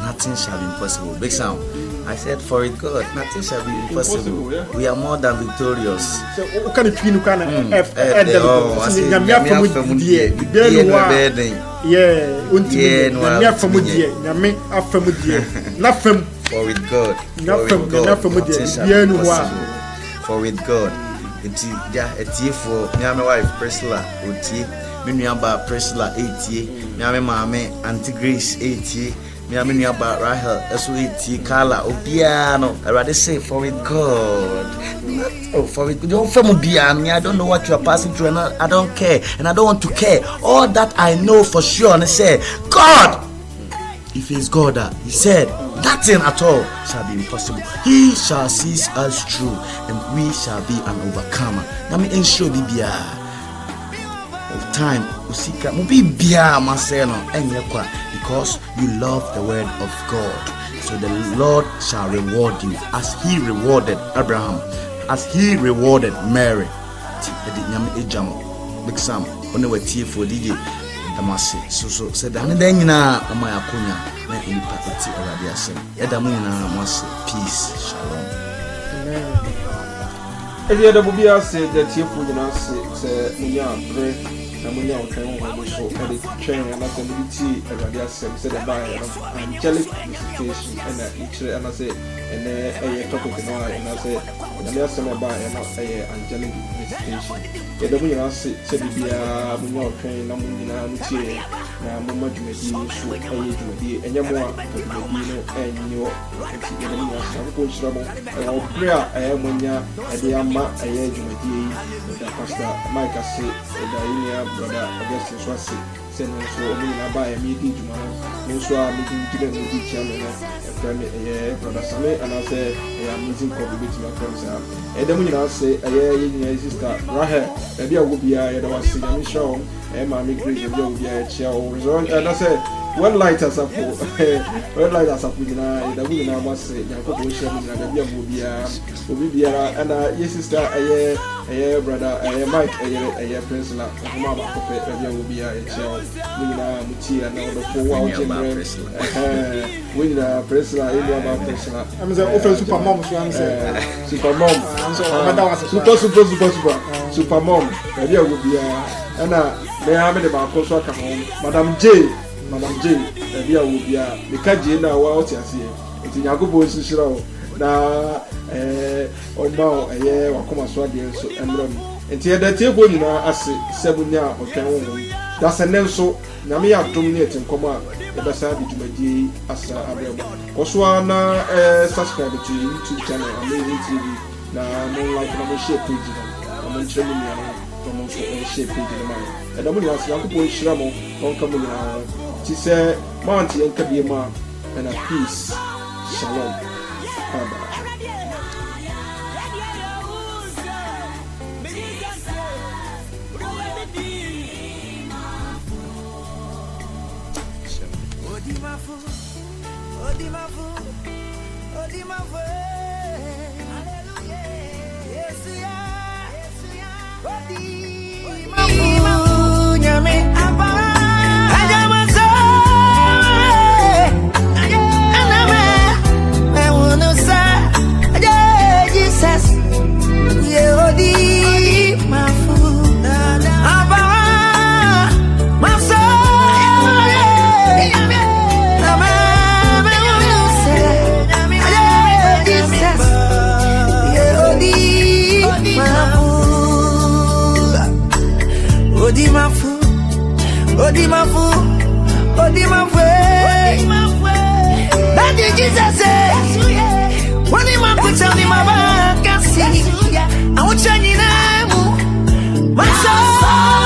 nothing shall be impossible. Big sound. I said, for with God, nothing shall be impossible. Yeah. We are more than victorious. So, what kind of twin can F? Yeah, for with God, nothing shall be impossible. For with God, it's for me and my wife Priscilla, me nuaba Priscilla 8 me and my mama Auntie Grace 8 me and nuaba Rahel eso 8 Carla obiano I rather say for with God, for with don't me I don't know what you are passing through and I don't care and I don't want to care. All that I know for sure and I say God, if he's God, he said nothing at all shall be impossible. He shall see us through and we shall be an overcomer. Let me ensure bibia of time usika mo bibia maseno enyekwa because you love the word of God. So the Lord shall reward you as he rewarded Abraham, as he rewarded Mary. Big Sam on the tea for DJ Damasi. So said that nyina ama yakonya na impa eti awade asem. Edamu nyina mose peace shalom. Amen. Edia da bobia se the tea for nyina se munya pray na mo nya ɔtwɛn ho so ɛde twɛn anasɛ mo de tie awurade asɛm sɛ de ba yɛ no angelic visitation ɛna ikyerɛ anasɛ ɛnɛ ɛyɛ topic no a ɛnasɛ nyame asɛm ɛba yɛ no ɛyɛ angelic visitation yɛda mo nyinaa se sɛ biribiara mo nya ɔtwɛn na mo nyinaa mo tie na mo ma dwumadie nso ɛyɛ dwumadie ɛnyɛ mo a dwumadie no ɛnyɛ wɔ nti yɛda mo nyinaa se akokɔ nhyira mo ɛwɔ berɛ a ɛyɛ mo nya ɛde ama ɛyɛ dwumadie yi ɛda pastor Mike ase ɛda yi nea brother Augustine so ase sɛ no nso ɔmo nyinaa ba yɛ medi dwuma no nso a medi gyina no di kyia me no ɛfrɛ me ɛyɛ brother Same anaasɛ ɛyɛ amazing kɔbi bɛtumi afrɛ me saa ɛda mo nyinaa se ɛyɛ yɛ nyinaa sister Rahel ɛbi a wo biara yɛda wase nyame hyira wɔn ɛyɛ maame Grace ɛbi a wo biara ɛkyia wo resɔn ɛnasɛ one light asafo one light asafo nyinaa yɛda mo nyinaa mo ase nyankopɔn hyira mo nyinaa baabi a mo biara obi biara ɛna yɛ sister ɛyɛ brother ɛyɛ Mike ɛyɛ Priscilla ɔmo aba kɔfɛ baabi a wo biara ɛkyia wo mo nyinaa mo tie na ɔdɔfo wo a wo gye mmerɛ wo nyinaa Priscilla ɛyɛ aba Priscilla am sɛ ofe super mom so am sɛ super mom super mom baabi a wo biara ɛna me de baako so aka ho Madam J baabi a wo biara meka gye na wa ɔte aseɛ nti Nyankopɔn nso hyira wo na ɔma ɛyɛ wakoma so adeɛ nso ɛmmerɛ mu nti yɛda tiefo nyinaa ase sɛ mo nya ɔtwɛn wo ho da sɛ ne nso nyame yɛ adom ne ɛte nkɔm a yɛbɛsa de dwumadie asa abrɛ mu kɔ so a na subscribe to YouTube channel Amazing TV na mo like na mo share page na mo nkyerɛ mo nua no mo nso share page no ma ɛda mo nyinaa ase Nyankopɔn hyira mo ɔnka mo nyinaa ti sɛ mount yɛnka bie mu a ɛna peace shalom bye bye. I want you to know my soul.